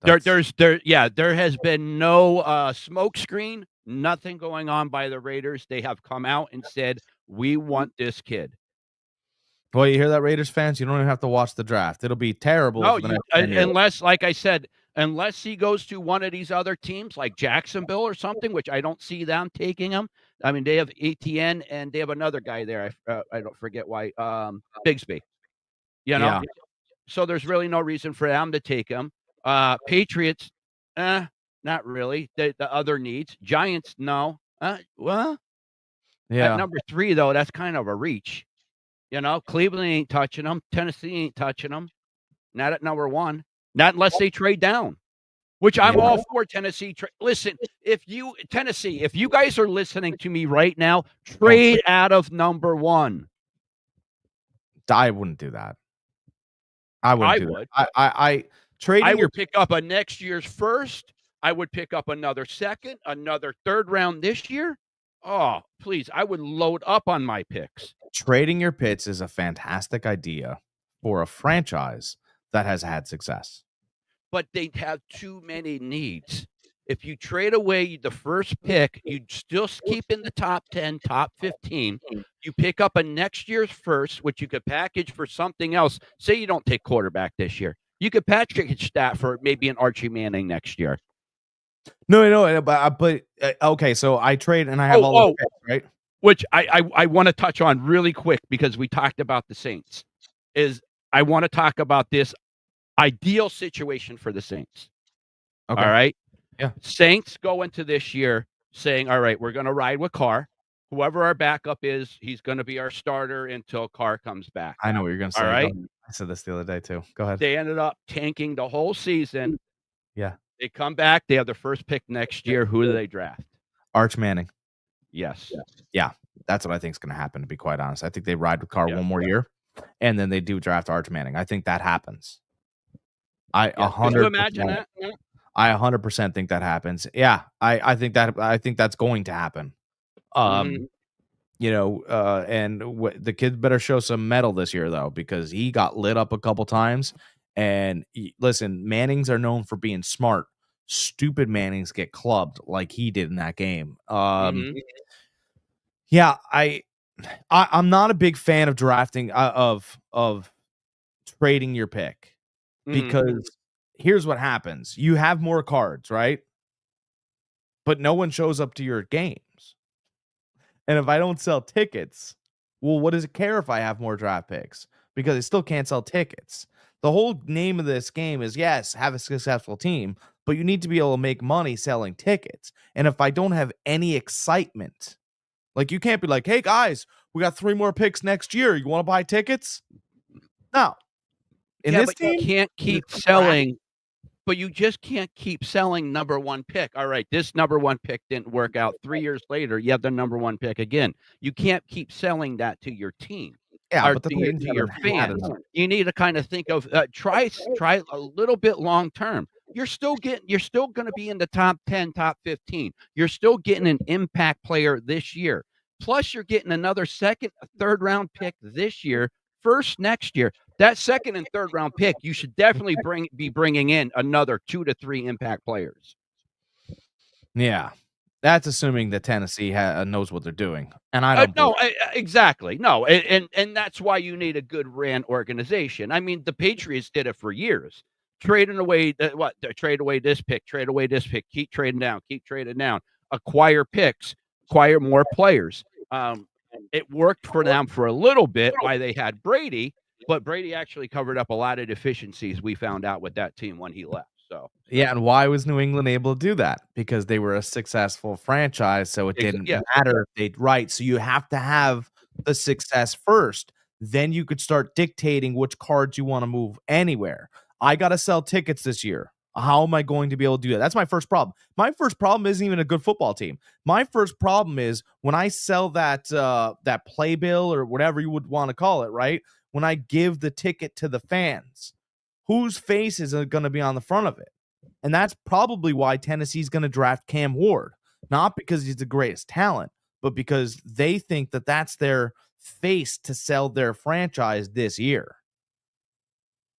There has been no smoke screen, nothing going on by the Raiders. They have come out and said, "We want this kid." Well, you hear that, Raiders fans? You don't even have to watch the draft. It'll be terrible No, for the next 10 years. unless, like I said, unless he goes to one of these other teams like Jacksonville or something, which I don't see them taking him. I mean, they have ATN and they have another guy there. I don't forget why. Bigsby. You know, Yeah. so there's really no reason for them to take him. Patriots, not really. The other needs. Giants, no. Well, at Yeah. number 3 though, that's kind of a reach. Cleveland ain't touching them. Tennessee ain't touching them. Not at number 1. Not unless they trade down, which I'm all for Tennessee. Listen, if you guys are listening to me right now, trade out of number 1. I wouldn't do that. I wouldn't do would. that. I trading I your would pick up a next year's first. I would pick up another second, another third round this year. Oh, please. I would load up on my picks. trading your picks is a fantastic idea for a franchise that has had success. But they have too many needs. If you trade away the first pick, you still keep in the top 10, top 15. You pick up a next year's first, which you could package for something else. Say you don't take quarterback this year. You could package that for maybe an Archie Manning next year. No, but okay. So I trade and I have all the picks, right? Which I want to touch on really quick because we talked about the Saints. I want to talk about this ideal situation for the Saints. Okay. All right. Yeah. Saints go into this year saying, all right, we're going to ride with Carr. Whoever our backup is, he's going to be our starter until Carr comes back. I know what you're going to say. All right. I said this the other day too. Go ahead. They ended up tanking the whole season. Yeah. They come back. They have their first pick next year. Who do they draft? Arch Manning. Yes. Yeah. That's what I think is going to happen, to be quite honest. I think they ride with Carr one more year, and then they do draft Arch Manning. I think that happens. I 100%. Can you imagine that? I 100% think that happens. Yeah, I think that's going to happen. And the kid better show some mettle this year though, because he got lit up a couple times. And listen, Mannings are known for being smart. Stupid Mannings get clubbed like he did in that game. Yeah, I'm not a big fan of drafting of trading your pick because here's what happens. You have more cards, right? But no one shows up to your games. And if I don't sell tickets, well, what does it care if I have more draft picks? Because I still can't sell tickets. The whole name of this game is, yes, have a successful team, but you need to be able to make money selling tickets. And if I don't have any excitement, like you can't be like, hey, guys, we got 3 more picks next year. You want to buy tickets? No. In Yeah, this but you team, can't in this keep draft, selling but you just can't keep selling number 1 pick. All right, this number 1 pick didn't work out. 3 years later, you have the number 1 pick again. You can't keep selling that to your team yeah, or but the to Titans your haven't had fans. another. You need to kinda think of, try a little bit long term. You're still gonna be in the top 10, top 15. You're still getting an impact player this year. Plus, you're getting another second, third round pick this year, first next year. That second and third round pick, you should definitely be bringing in another 2 to 3 impact players. Yeah, that's assuming that Tennessee knows what they're doing, and I don't believe. No, exactly. No, and that's why you need a good ran organization. I mean, the Patriots did it for years, trading away trade away this pick, trade away this pick, keep trading down, acquire picks, acquire more players. It worked for them for a little bit while they had Brady, but Brady actually covered up a lot of deficiencies we found out with that team when he left. So Yeah, and why was New England able to do that? Because they were a successful franchise, so it didn't yeah, matter if they'd right. So you have to have the success first. Then you could start dictating which cards you want to move anywhere. I got to sell tickets this year. How am I going to be able to do that? That's my first problem. My first problem isn't even a good football team. My first problem is when I sell that playbill or whatever you would want to call it, right? When I give the ticket to the fans, whose face is going to be on the front of it? And that's probably why Tennessee's going to draft Cam Ward, not because he's the greatest talent, but because they think that that's their face to sell their franchise this year.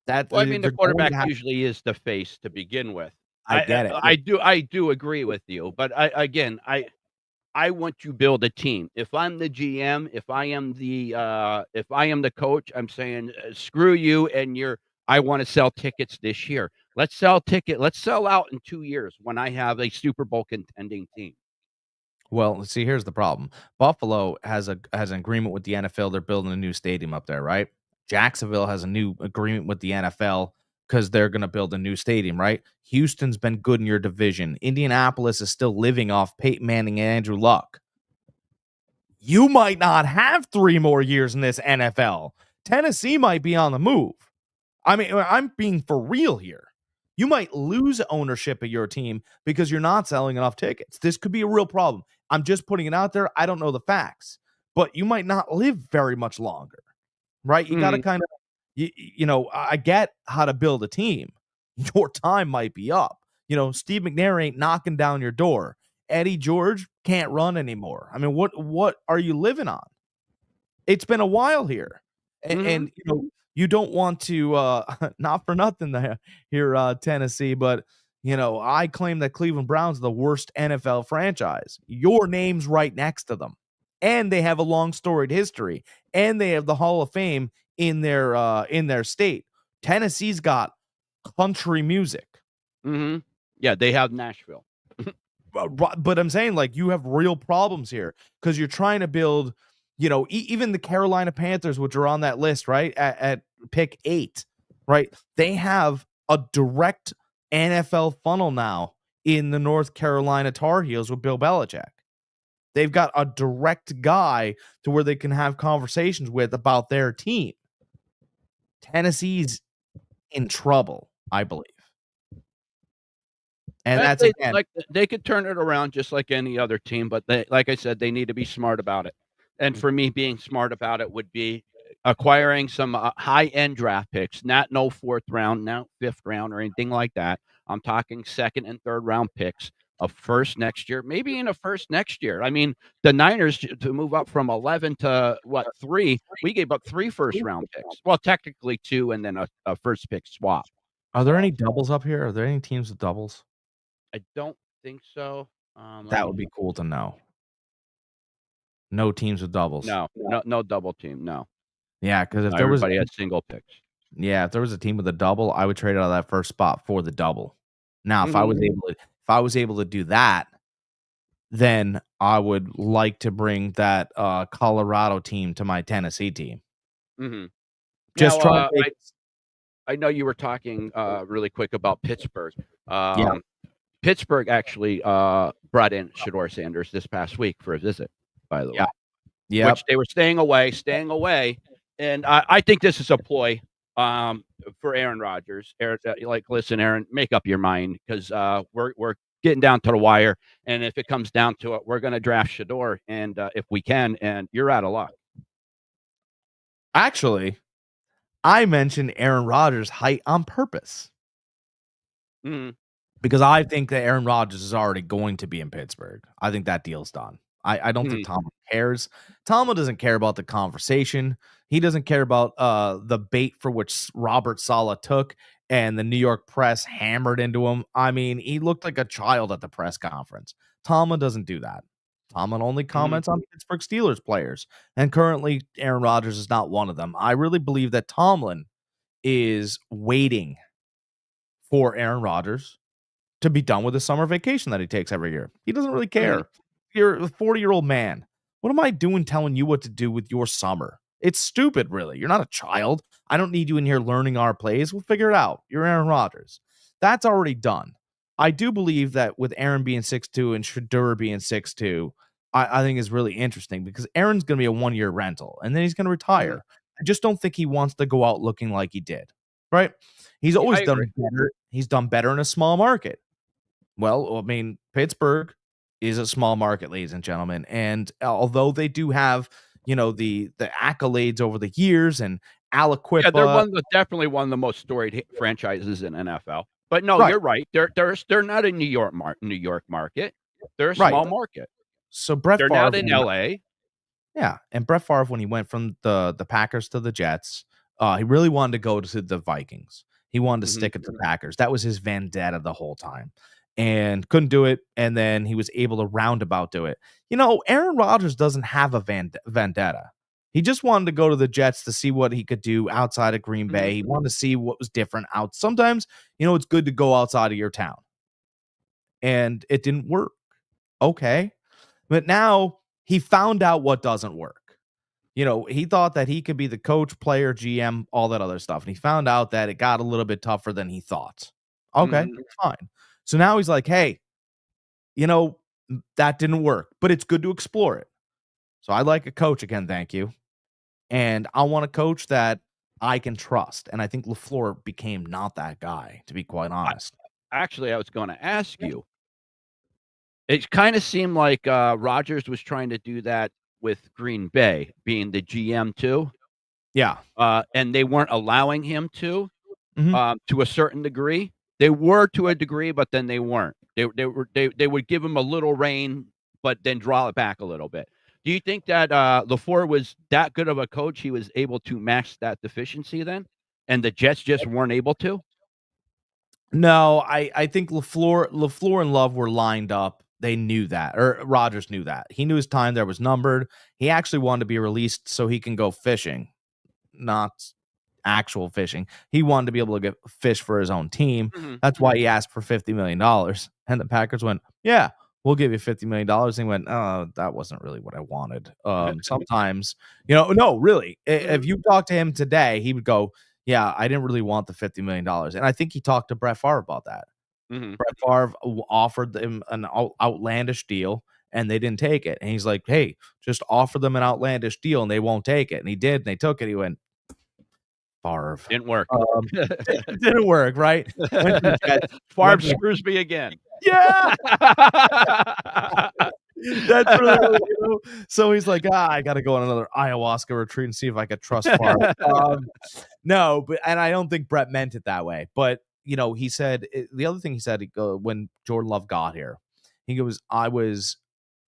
That well, I mean, the they're going quarterback to have. usually is the face to begin with. I get it. I do agree with you, but I want to build a team. If I'm the GM, if I am the coach, I'm saying screw you and I want to sell tickets this year. Let's sell out in 2 years when I have a Super Bowl contending team. Well, see, here's the problem. Buffalo has an agreement with the NFL. They're building a new stadium up there, right? Jacksonville has a new agreement with the NFL because they're going to build a new stadium, right? Houston's been good in your division. Indianapolis is still living off Peyton Manning and Andrew Luck. You might not have 3 more years in this NFL. Tennessee might be on the move. I mean, I'm being for real here. You might lose ownership of your team because you're not selling enough tickets. This could be a real problem. I'm just putting it out there. I don't know the facts, but you might not live very much longer, right? You got to Mhm, kind of, I get how to build a team. Your time might be up. Steve McNair ain't knocking down your door. Eddie George can't run anymore. I mean, what are you living on? It's been a while here. And, mhm. and you don't want to not for nothing there here, Tennessee, but I claim that Cleveland Browns are the worst NFL franchise. Your name's right next to them. And they have a long storied history. And they have the Hall of Fame in their state. Tennessee's got country music. Mhm. Yeah, they have Nashville. But I'm saying, like, you have real problems here because you're trying to build, even the Carolina Panthers, which are on that list, right? At pick 8, right? They have a direct NFL funnel now in the North Carolina Tar Heels with Bill Belichick. They've got a direct guy to where they can have conversations with about their team. Tennessee's in trouble, I believe. And that's again, They could turn it around just like any other team, but like I said, they need to be smart about it. And for me, being smart about it would be acquiring some high-end draft picks, not no 4th round, not 5th round or anything like that. I'm talking 2nd and 3rd round picks, a first next year, maybe in a first next year. I mean, the Niners to move up from 11 to 3, we gave up 3 first round picks. Well, technically 2 and then a first pick swap. are there any doubles up here? Are there any teams with doubles? I don't think so. Let That me would be cool to know. No teams with doubles. no double team, no. Yeah, because No, everybody has single picks. if there was a team with a double, I would trade out of that first spot for the double. Now, Mhm, if I was able to do that, then I would like to bring that Colorado team to my Tennessee team. mhm. Just Now, try to make I know you were talking, really quick about Pittsburgh. yeah, Um, Pittsburgh actually, brought in Shedeur Sanders this past week for a visit, by the yeah, way, yep. which they were staying away, and I think this is a ploy. um, for Aaron Rodgers. Aaron, like, listen, Aaron, make up your mind because we're getting down to the wire, and if it comes down to it, we're going to draft Shador, and if we can, and you're out of luck. Actually, I mentioned Aaron Rodgers' height on purpose Mhm. because I think that Aaron Rodgers is already going to be in Pittsburgh. I think that deal's done. I don't think Mhm. Tomlin cares. Tomlin doesn't care about the conversation. He doesn't care about the bait for which Robert Saleh took and the New York press hammered into him. I mean, he looked like a child at the press conference. Tomlin doesn't do that. Tomlin only Mhm. comments on Pittsburgh Steelers players, and currently Aaron Rodgers is not one of them. I really believe that Tomlin is waiting for Aaron Rodgers to be done with the summer vacation that he takes every year. He doesn't really Mhm. care. You're a 40-year-old man. What am I doing telling you what to do with your summer? It's stupid, really. You're not a child. I don't need you in here learning our plays. We'll figure it out. You're Aaron Rodgers. That's already done. I do believe that with Aaron being 6'2" and Shador being 6'2", I think is really interesting because Aaron's going to be a one-year rental and then he's going to Mhm. retire. I just don't think he wants to go out looking like he did. Right? He's Yeah, I always agree. done better. He's done better in a small market. Well, I mean, Pittsburgh is a small market, ladies and gentlemen, and although they do have, the accolades over the years and Yeah, they're Aliquippa, definitely one of the most storied franchises in NFL. But no, right, you're right. They're not a New York market. They're a right. small market. So Brett They're Favre, not in LA. yeah, and Brett Favre when he went from the Packers to the Jets, he really wanted to go to the Vikings. He wanted to Mhm. stick it to the Packers. That was his vendetta the whole time, and couldn't do it. And then he was able to roundabout do it. Aaron Rodgers doesn't have a vendetta. He just wanted to go to the Jets to see what he could do outside of Green Mhm. Bay. He wanted to see what was different out. Sometimes, it's good to go outside of your town, and it didn't work. Okay, but now he found out what doesn't work. He thought that he could be the coach, player, GM, all that other stuff. And he found out that it got a little bit tougher than he thought. Okay, Mhm. fine. So now he's like, hey, that didn't work, but it's good to explore it. So I like a coach again, thank you. And I want a coach that I can trust. And I think LaFleur became not that guy, to be quite I honest. actually, I was gonna ask you. It kinda seemed like, Rodgers was trying to do that with Green Bay, being the GM too, Yeah. and they weren't allowing him Mhm. to a certain degree. They were to a degree, but then they weren't. They would give him a little rein, but then draw it back a little bit. Do you think that, LaFleur was that good of a coach, he was able to match that deficiency then? And the Jets just weren't able to? No, I think LaFleur and Love were lined up. They knew that, or Rodgers knew that. He knew his time there was numbered. He actually wanted to be released so he can go fishing, not actual fishing. He wanted to be able to get fish for his own team. Mhm. That's why he asked for $50 million. And the Packers went, "Yeah, we'll give you $50 million." And he went, "Oh, that wasn't really what I wanted." Sometimes, no, really. If Mhm. you talk to him today, he would go, "Yeah, I didn't really want the $50 million." And I think he talked to Brett Favre about that. Mhm. Brett Favre offered them an outlandish deal, and they didn't take it. And he's like, "Hey, just offer them an outlandish deal, and they won't take it." And he did, and they took it. He went, Favre. Didn't work. It didn't work, right? Went to the Jets, Favre went to the screws me again. Yeah! That's really so he's like, I gotta go on another ayahuasca retreat and see if I could trust Favre. No, but and I don't think Brett meant it that way, but, he said the other thing he said, when Jordan Love got here, he goes, "I was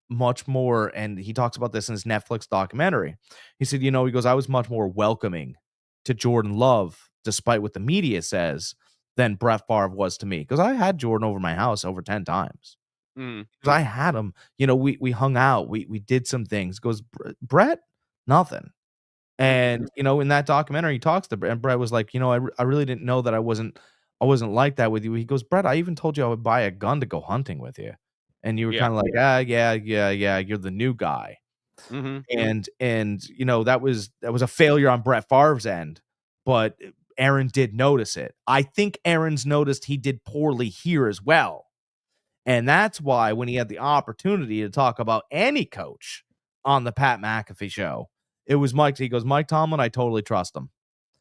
much more," and he talks about this in his Netflix documentary. He said, he goes, "I was much more welcoming to Jordan Love, despite what the media says, than Brett Favre was to me." Because I had Jordan over my house over 10 times. Mm. Because I had him, we hung out, we did some things. Goes, Brett, nothing. Mhm. And, in that documentary, he talks to Brett, and Brett was like, I really didn't know that I wasn't like that with you. He goes, "Brett, I even told you I would buy a gun to go hunting with you." And you were Yeah. kind of like, "Ah, yeah, yeah, yeah, you're the new guy." Mhm. And that was a failure on Brett Favre's end, but Aaron did notice it. I think Aaron's noticed he did poorly here as well. And that's why when he had the opportunity to talk about any coach on the Pat McAfee show, it was Mike. He goes, "Mike Tomlin, I totally trust him."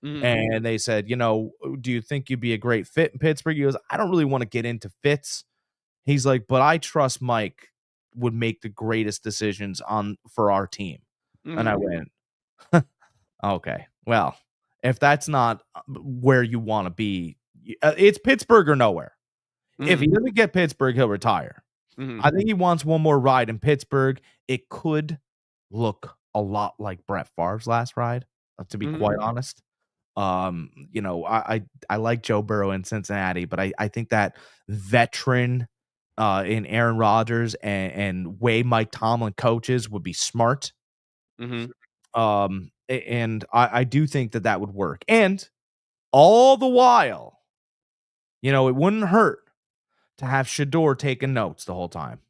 Mhm. And they said, "Do you think you'd be a great fit in Pittsburgh?" He goes, "I don't really want to get into fits." He's like, "But I trust Mike would make the greatest decisions for our team." And I Mhm. went, "Okay, well, if that's not where you want to be, it's Pittsburgh or nowhere. If he Mhm. doesn't get Pittsburgh, he'll retire." Mhm. I think he wants one more ride in Pittsburgh. It could look a lot like Brett Favre's last ride, to be Mhm. quite honest. I like Joe Burrow in Cincinnati, but I think that veteran in Aaron Rodgers and way Mike Tomlin coaches would be smart. Mhm. And I do think that would work. And all the while, it wouldn't hurt to have Shador taking notes the whole time.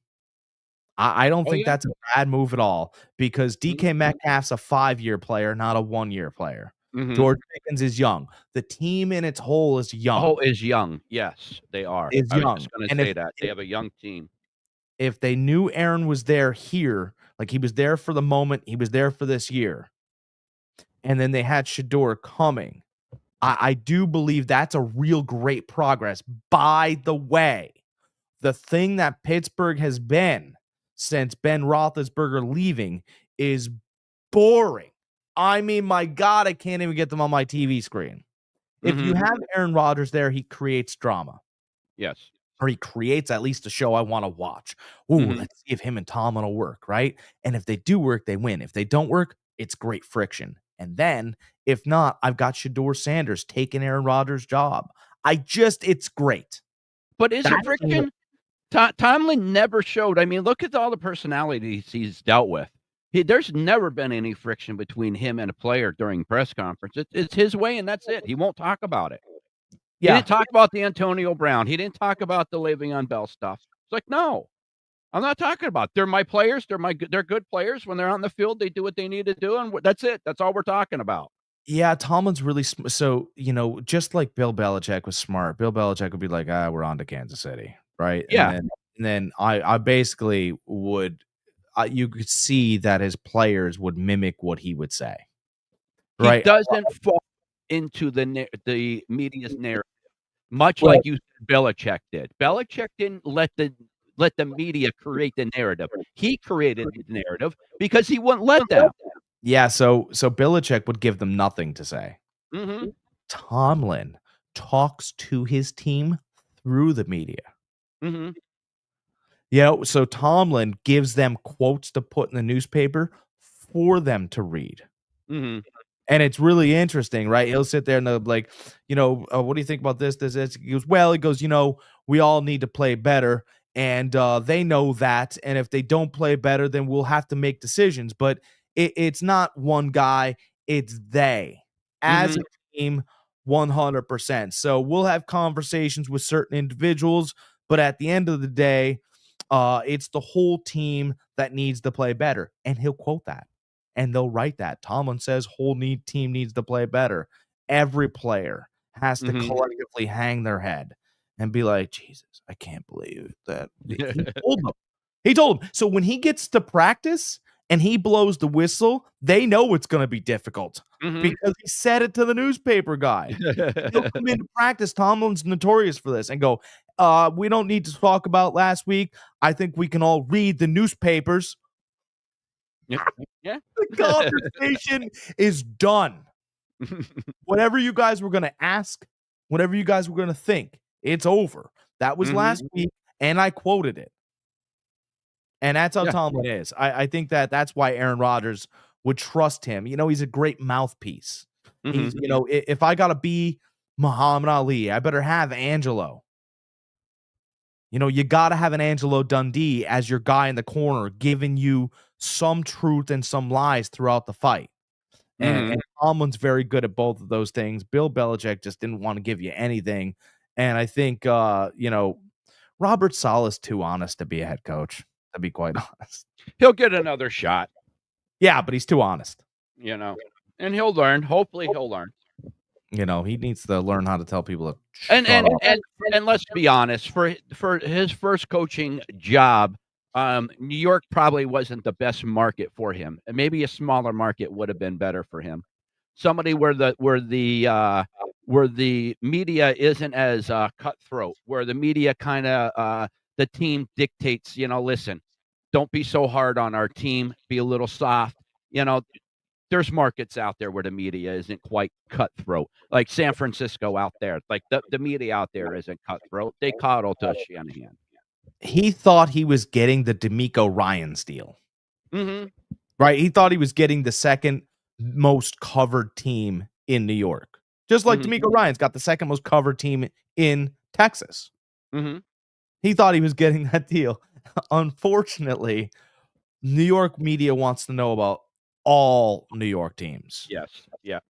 I don't Oh, think yeah. that's a bad move at all because Mhm. DK Metcalf's a 5-year player, not a 1-year player. Mhm. George Pickens is young. The team in its whole is young. Oh, is young. Yes, they are. Is I was young. just gonna And say that. They have a young team. if they knew Aaron was there here, like he was there for the moment, he was there for this year, and then they had Shador coming, I do believe that's a real great progress. By the way, the thing that Pittsburgh has been since Ben Roethlisberger leaving is boring. I mean, my God, I can't even get them on my TV screen. If you Mhm. have Aaron Rodgers there, he creates drama, Yes. or he creates at least a show I want to watch. Ooh, Mhm. let's see if him and Tomlin will work, right? And if they do work, they win. If they don't work, it's great friction. And then, if not, I've got Shador Sanders taking Aaron Rodgers' job. It's great. But is it That's what friction? Tomlin never showed. I mean, look at all the personalities he's dealt with. There's never been any friction between him and a player during press conference. It's his way, and that's it. He won't talk about it. He yeah. didn't talk about the Antonio Brown. He didn't talk about the Le'Veon Bell stuff. It's like, no, I'm not talking about. They're my players. They're good players. When they're on the field, they do what they need to do, and that's it. That's all we're talking about. Yeah, Tomlin's really so, just like Bill Belichick was smart. Bill Belichick would be like, we're on to Kansas City, right? And Yeah, then I basically would you could see that his players would mimic what he would say, he right? doesn't fall into the media's narrative. Much Well, like you said Belichick did. Belichick didn't let the media create the narrative. He created the narrative because he wouldn't let them. yeah, so Belichick would give them nothing to say. Mhm, Tomlin talks to his team through the media. mhm, So Tomlin gives them quotes to put in the newspaper for them to read. mhm, And it's really interesting, right? He'll sit there and they'll be like, what do you think about this? He goes, well, we all need to play better. And they know that. And if they don't play better, then we'll have to make decisions. But it's not one guy, it's they as mhm, a team, 100%. So we'll have conversations with certain individuals. But at the end of the day, it's the whole team that needs to play better. And he'll quote that and they'll write that. Tomlin says team needs to play better. Every player has to mhm. collectively hang their head and be like, Jesus, I can't believe that he told them. He told them. So when he gets to practice and he blows the whistle, they know it's going to be difficult Mhm. because he said it to the newspaper guy. He'll come into practice. Tomlin's notorious for this and go, we don't need to talk about last week. I think we can all read the newspapers. Yeah, yeah. The conversation is done. Whatever you guys were gonna ask, whatever you guys were gonna think, it's over. That was Mhm. last week, and I quoted it. And that's how Yeah. Tomlin is. I think that's why Aaron Rodgers would trust him. He's a great mouthpiece. He's, Mhm. if I gotta be Muhammad Ali, I better have Angelo. You gotta have an Angelo Dundee as your guy in the corner, giving you some truth and some lies throughout the fight. And Mhm. Tomlin's very good at both of those things. Bill Belichick just didn't want to give you anything. And I think Robert Saleh's too honest to be a head coach, to be quite honest. He'll get another shot, Yeah, but he's too honest. you know, and he'll learn. Hopefully, he'll learn. He needs to learn how to tell people to And shut and up. and and let's be honest, for his first coaching job, New York probably wasn't the best market for him, and maybe a smaller market would have been better for him. somebody where the media isn't as cutthroat, where the media kind of the team dictates, listen, don't be so hard on our team, be a little soft. There's markets out there where the media isn't quite cutthroat, like San Francisco out there. Like the media out there isn't cutthroat. They coddle to Shanahan. He thought he was getting the D'Amico Ryans deal, Mhm. right? He thought he was getting the second most covered team in New York, just like Mhm. D'Amico Ryans got the second most covered team in Texas. Mhm. He thought he was getting that deal. Unfortunately, New York media wants to know about all New York teams. Yes. Yeah.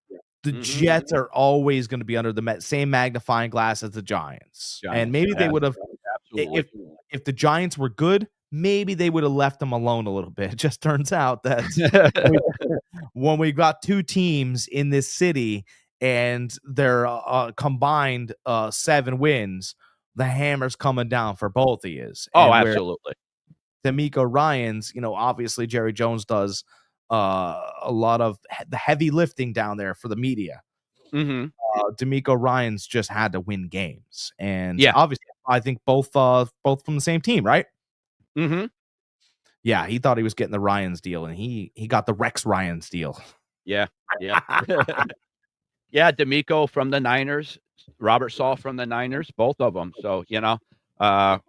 The Mhm. Jets are always going to be under the same magnifying glass as the Giants. And Giants. maybe they would have, Absolutely. if the Giants were good, maybe they would have left them alone a little bit. It just turns out that when we got two teams in this city and they're combined 7 wins, the hammer's coming down for both of yous. Oh, And where absolutely. D'Amico Ryans, obviously Jerry Jones does a lot of the heavy lifting down there for the media. Mhm. D'Amico Ryans just had to win games, and Yeah. obviously, I think both from the same team, right? Mhm. Yeah, he thought he was getting the Ryans deal, and he got the Rex Ryans deal. Yeah. Yeah. Yeah, D'Amico from the Niners, Robert Saul from the Niners, both of them. So, uh,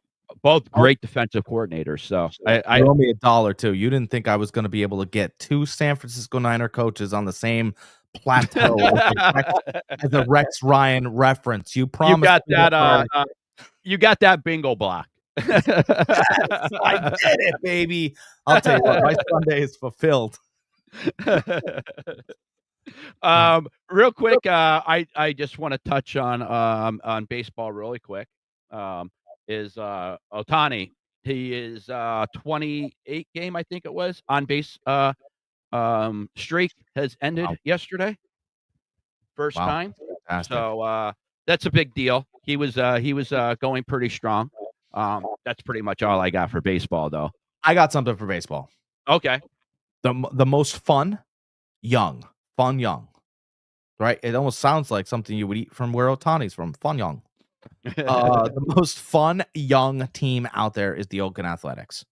both Oh, great defensive coordinators. So, I you owe me $1 too. You didn't think I was going to be able to get 2 San Francisco Niner coaches on the same plateau as a Rex Ryan reference. You you promised got me that, that. you got that bingo block. I did it, baby. I'll tell you what, my Sunday is fulfilled. Real quick, I just wanna touch on baseball really quick, is, Ohtani. He is, 28 game, I think it was, on base, streak has ended Wow, yesterday, first wow, time. fantastic. So, that's a big deal. He was going pretty strong. That's pretty much all I got for baseball, though. I got something for baseball. Okay. The most fun young, right? It almost sounds like something you would eat from where Otani's from, fun young. The most fun young team out there is the Oakland Athletics.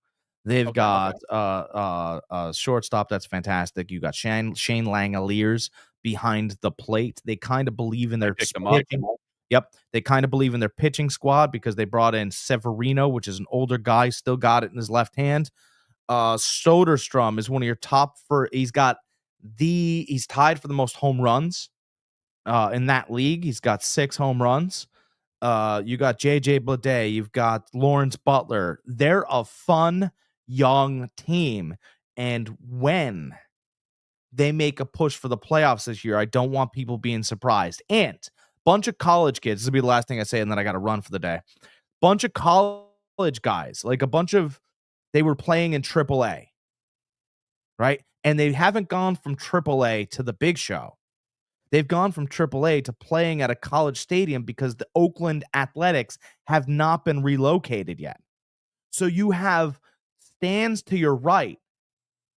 They've Okay. got a shortstop that's fantastic. You got Shane Langoliers behind the plate. They kind of believe in I their picked him up. pitching. Yep, they kind of believe in their pitching squad because they brought in Severino, which is an older guy, still got it in his left hand. Soderstrom is one of your top for. He's tied for the most home runs in that league. He's got 6 home runs. You got JJ Bleday, you've got Lawrence Butler. They're a fun young team. And when they make a push for the playoffs this year, I don't want people being surprised. And bunch of college kids, this will be the last thing I say, and then I got to run for the day. Bunch of college guys, like a bunch of they were playing in AAA, right? And they haven't gone from AAA to the big show. They've gone from AAA to playing at a college stadium because the Oakland Athletics have not been relocated yet. So you have stands to your right,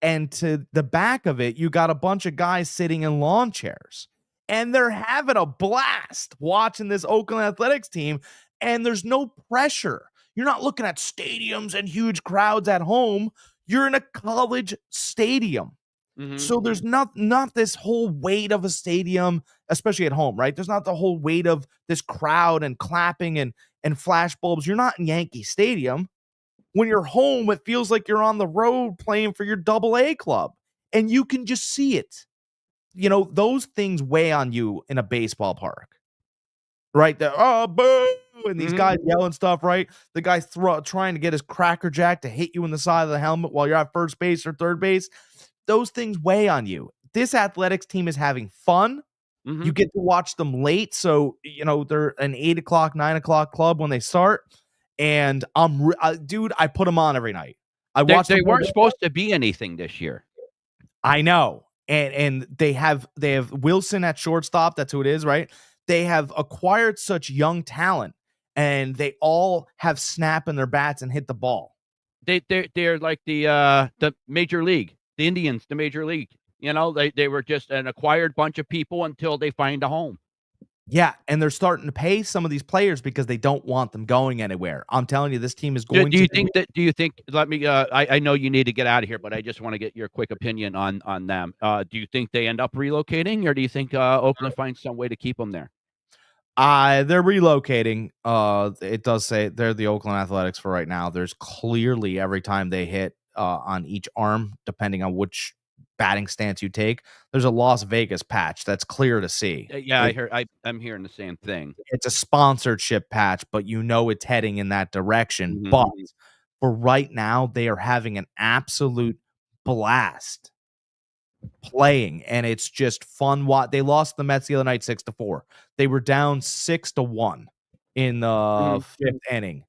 and to the back of it, you got a bunch of guys sitting in lawn chairs. And they're having a blast watching this Oakland Athletics team, and there's no pressure. You're not looking at stadiums and huge crowds at home. You're in a college stadium. Mhm. So there's not this whole weight of a stadium, especially at home, right? There's not the whole weight of this crowd and clapping and flash bulbs. You're not in Yankee Stadium. When you're home, it feels like you're on the road playing for your double A club. And you can just see it. Those things weigh on you in a baseball park. Right? Oh, boo! And these Mhm. guys yelling stuff, right? The guy trying to get his cracker jack to hit you in the side of the helmet while you're at first base or third base. Those things weigh on you. This athletics team is having fun. You Mhm. get to watch them late, so they're an 8 o'clock, 9 o'clock club when they start. And dude, I put them on every night. I They watch them. they weren't supposed to be anything this year. I know, and they have Wilson at shortstop. That's who it is, right? They have acquired such young talent, and they all have snap in their bats and hit the ball. They're like the major league, the Indians, the major league. You know, they were just an acquired bunch of people until they find a home. Yeah, and they're starting to pay some of these players because they don't want them going anywhere. I'm telling you, this team is Do going do to you be. think that do you think let me, I know you need to get out of here, but I just wanna get your quick opinion on them. Do you think they end up relocating, or do you think, Oakland finds some way to keep them there? They're relocating. It does say they're the Oakland Athletics for right now. There's clearly every time they hit on each arm, depending on which batting stance you take, there's a Las Vegas patch that's clear to see. Yeah, I'm hearing the same thing. It's a sponsorship patch, but you know it's heading in that direction. Mhm. But for right now, they are having an absolute blast playing, and it's just fun. What they lost the Mets the other night 6-4. They were down 6-1 in the Mhm. fifth inning,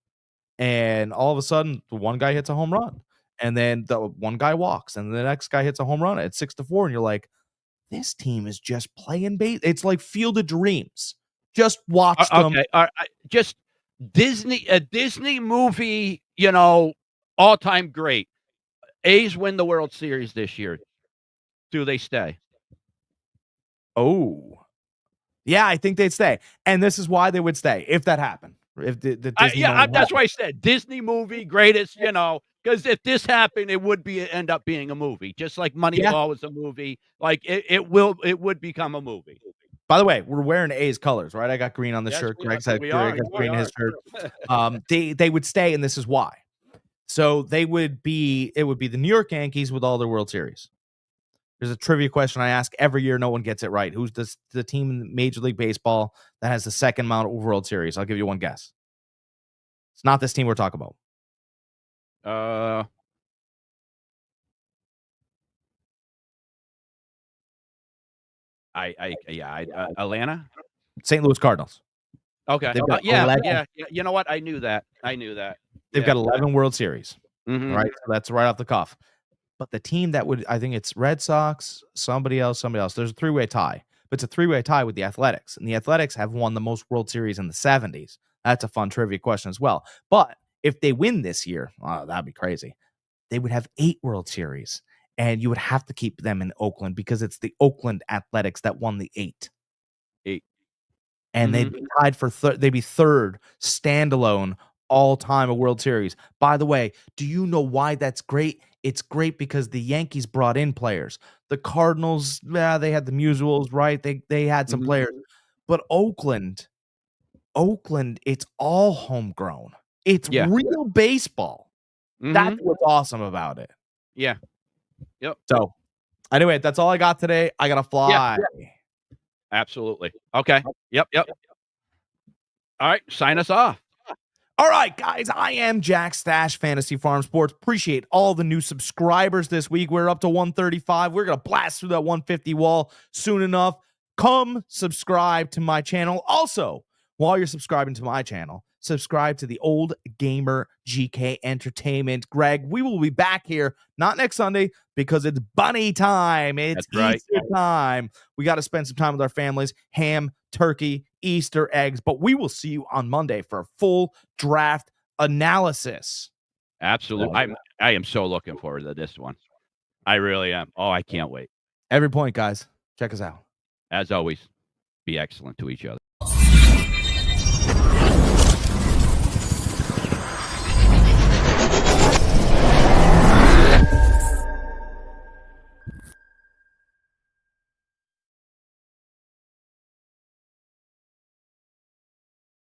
and all of a sudden, the one guy hits a home run, and then the one guy walks, and the next guy hits a home run at 6-4, and you're like, this team is just playing base. It's like Field of Dreams. Just watch them. Okay, just a Disney movie, all-time great. A's win the World Series this year. Do they stay? Oh, yeah, I think they'd stay, and this is why they would stay if that happened. If the Disney Yeah, moment that's happened. why I said Disney movie, greatest, because if this happened, it would end up being a movie, just like Yeah. Moneyball was a movie. Like, it would become a movie. By the way, we're wearing A's colors, right? I got green on the Yes, shirt. Greg said we Greg are, has we green in his are. shirt. They would stay, and this is why. So they would be it would be the New York Yankees with all their World Series. There's a trivia question I ask every year. No one gets it right. Who's the team in Major League Baseball that has the second amount of World Series? I'll give you one guess. It's not this team we're talking about. Uh, Atlanta? St. Louis Cardinals. Okay. They've got Yeah, 11. yeah, you know what? I knew that. I knew that. They've Yeah. got 11 World Series. Mhm. Right? So that's right off the cuff. But the team that would I think it's Red Sox, somebody else, somebody else. There's a three-way tie, but it's a three-way tie with the Athletics, and the Athletics have won the most World Series in the 70s. That's a fun trivia question as well. But if they win this year, that'd be crazy. They would have 8 World Series, and you would have to keep them in Oakland because it's the Oakland Athletics that won the 8. 8. And they'd Mhm. be tied for they'd be third standalone all time a World Series. By the way, do you know why that's great? It's great because the Yankees brought in players. The Cardinals, yeah, they had the Mutuals, right? They had some Mhm. players. But Oakland, it's all homegrown. It's Yeah. real baseball. That's Mhm. what's awesome about it. Yeah. Yep. So, anyway, that's all I got today. I gotta Yeah. fly. Absolutely. Okay. Yep, yep. Alright, sign us off. All right, guys, I am Jack Stash Fantasy Farm Sports. Appreciate all the new subscribers this week. We're up to 135. We're going to blast through that 150 wall soon enough. Come subscribe to my channel. Also, while you're subscribing to my channel, subscribe to the Old Gamer GK Entertainment. Greg, we will be back here, not next Sunday, because it's bunny time. It's That's right. Easter time. We got to spend some time with our families. Ham, turkey, Easter eggs. But we will see you on Monday for a full draft analysis. Absolutely. I am so looking forward to this one. I really am. Oh, I can't wait. Every point, guys. Check us out. As always, be excellent to each other.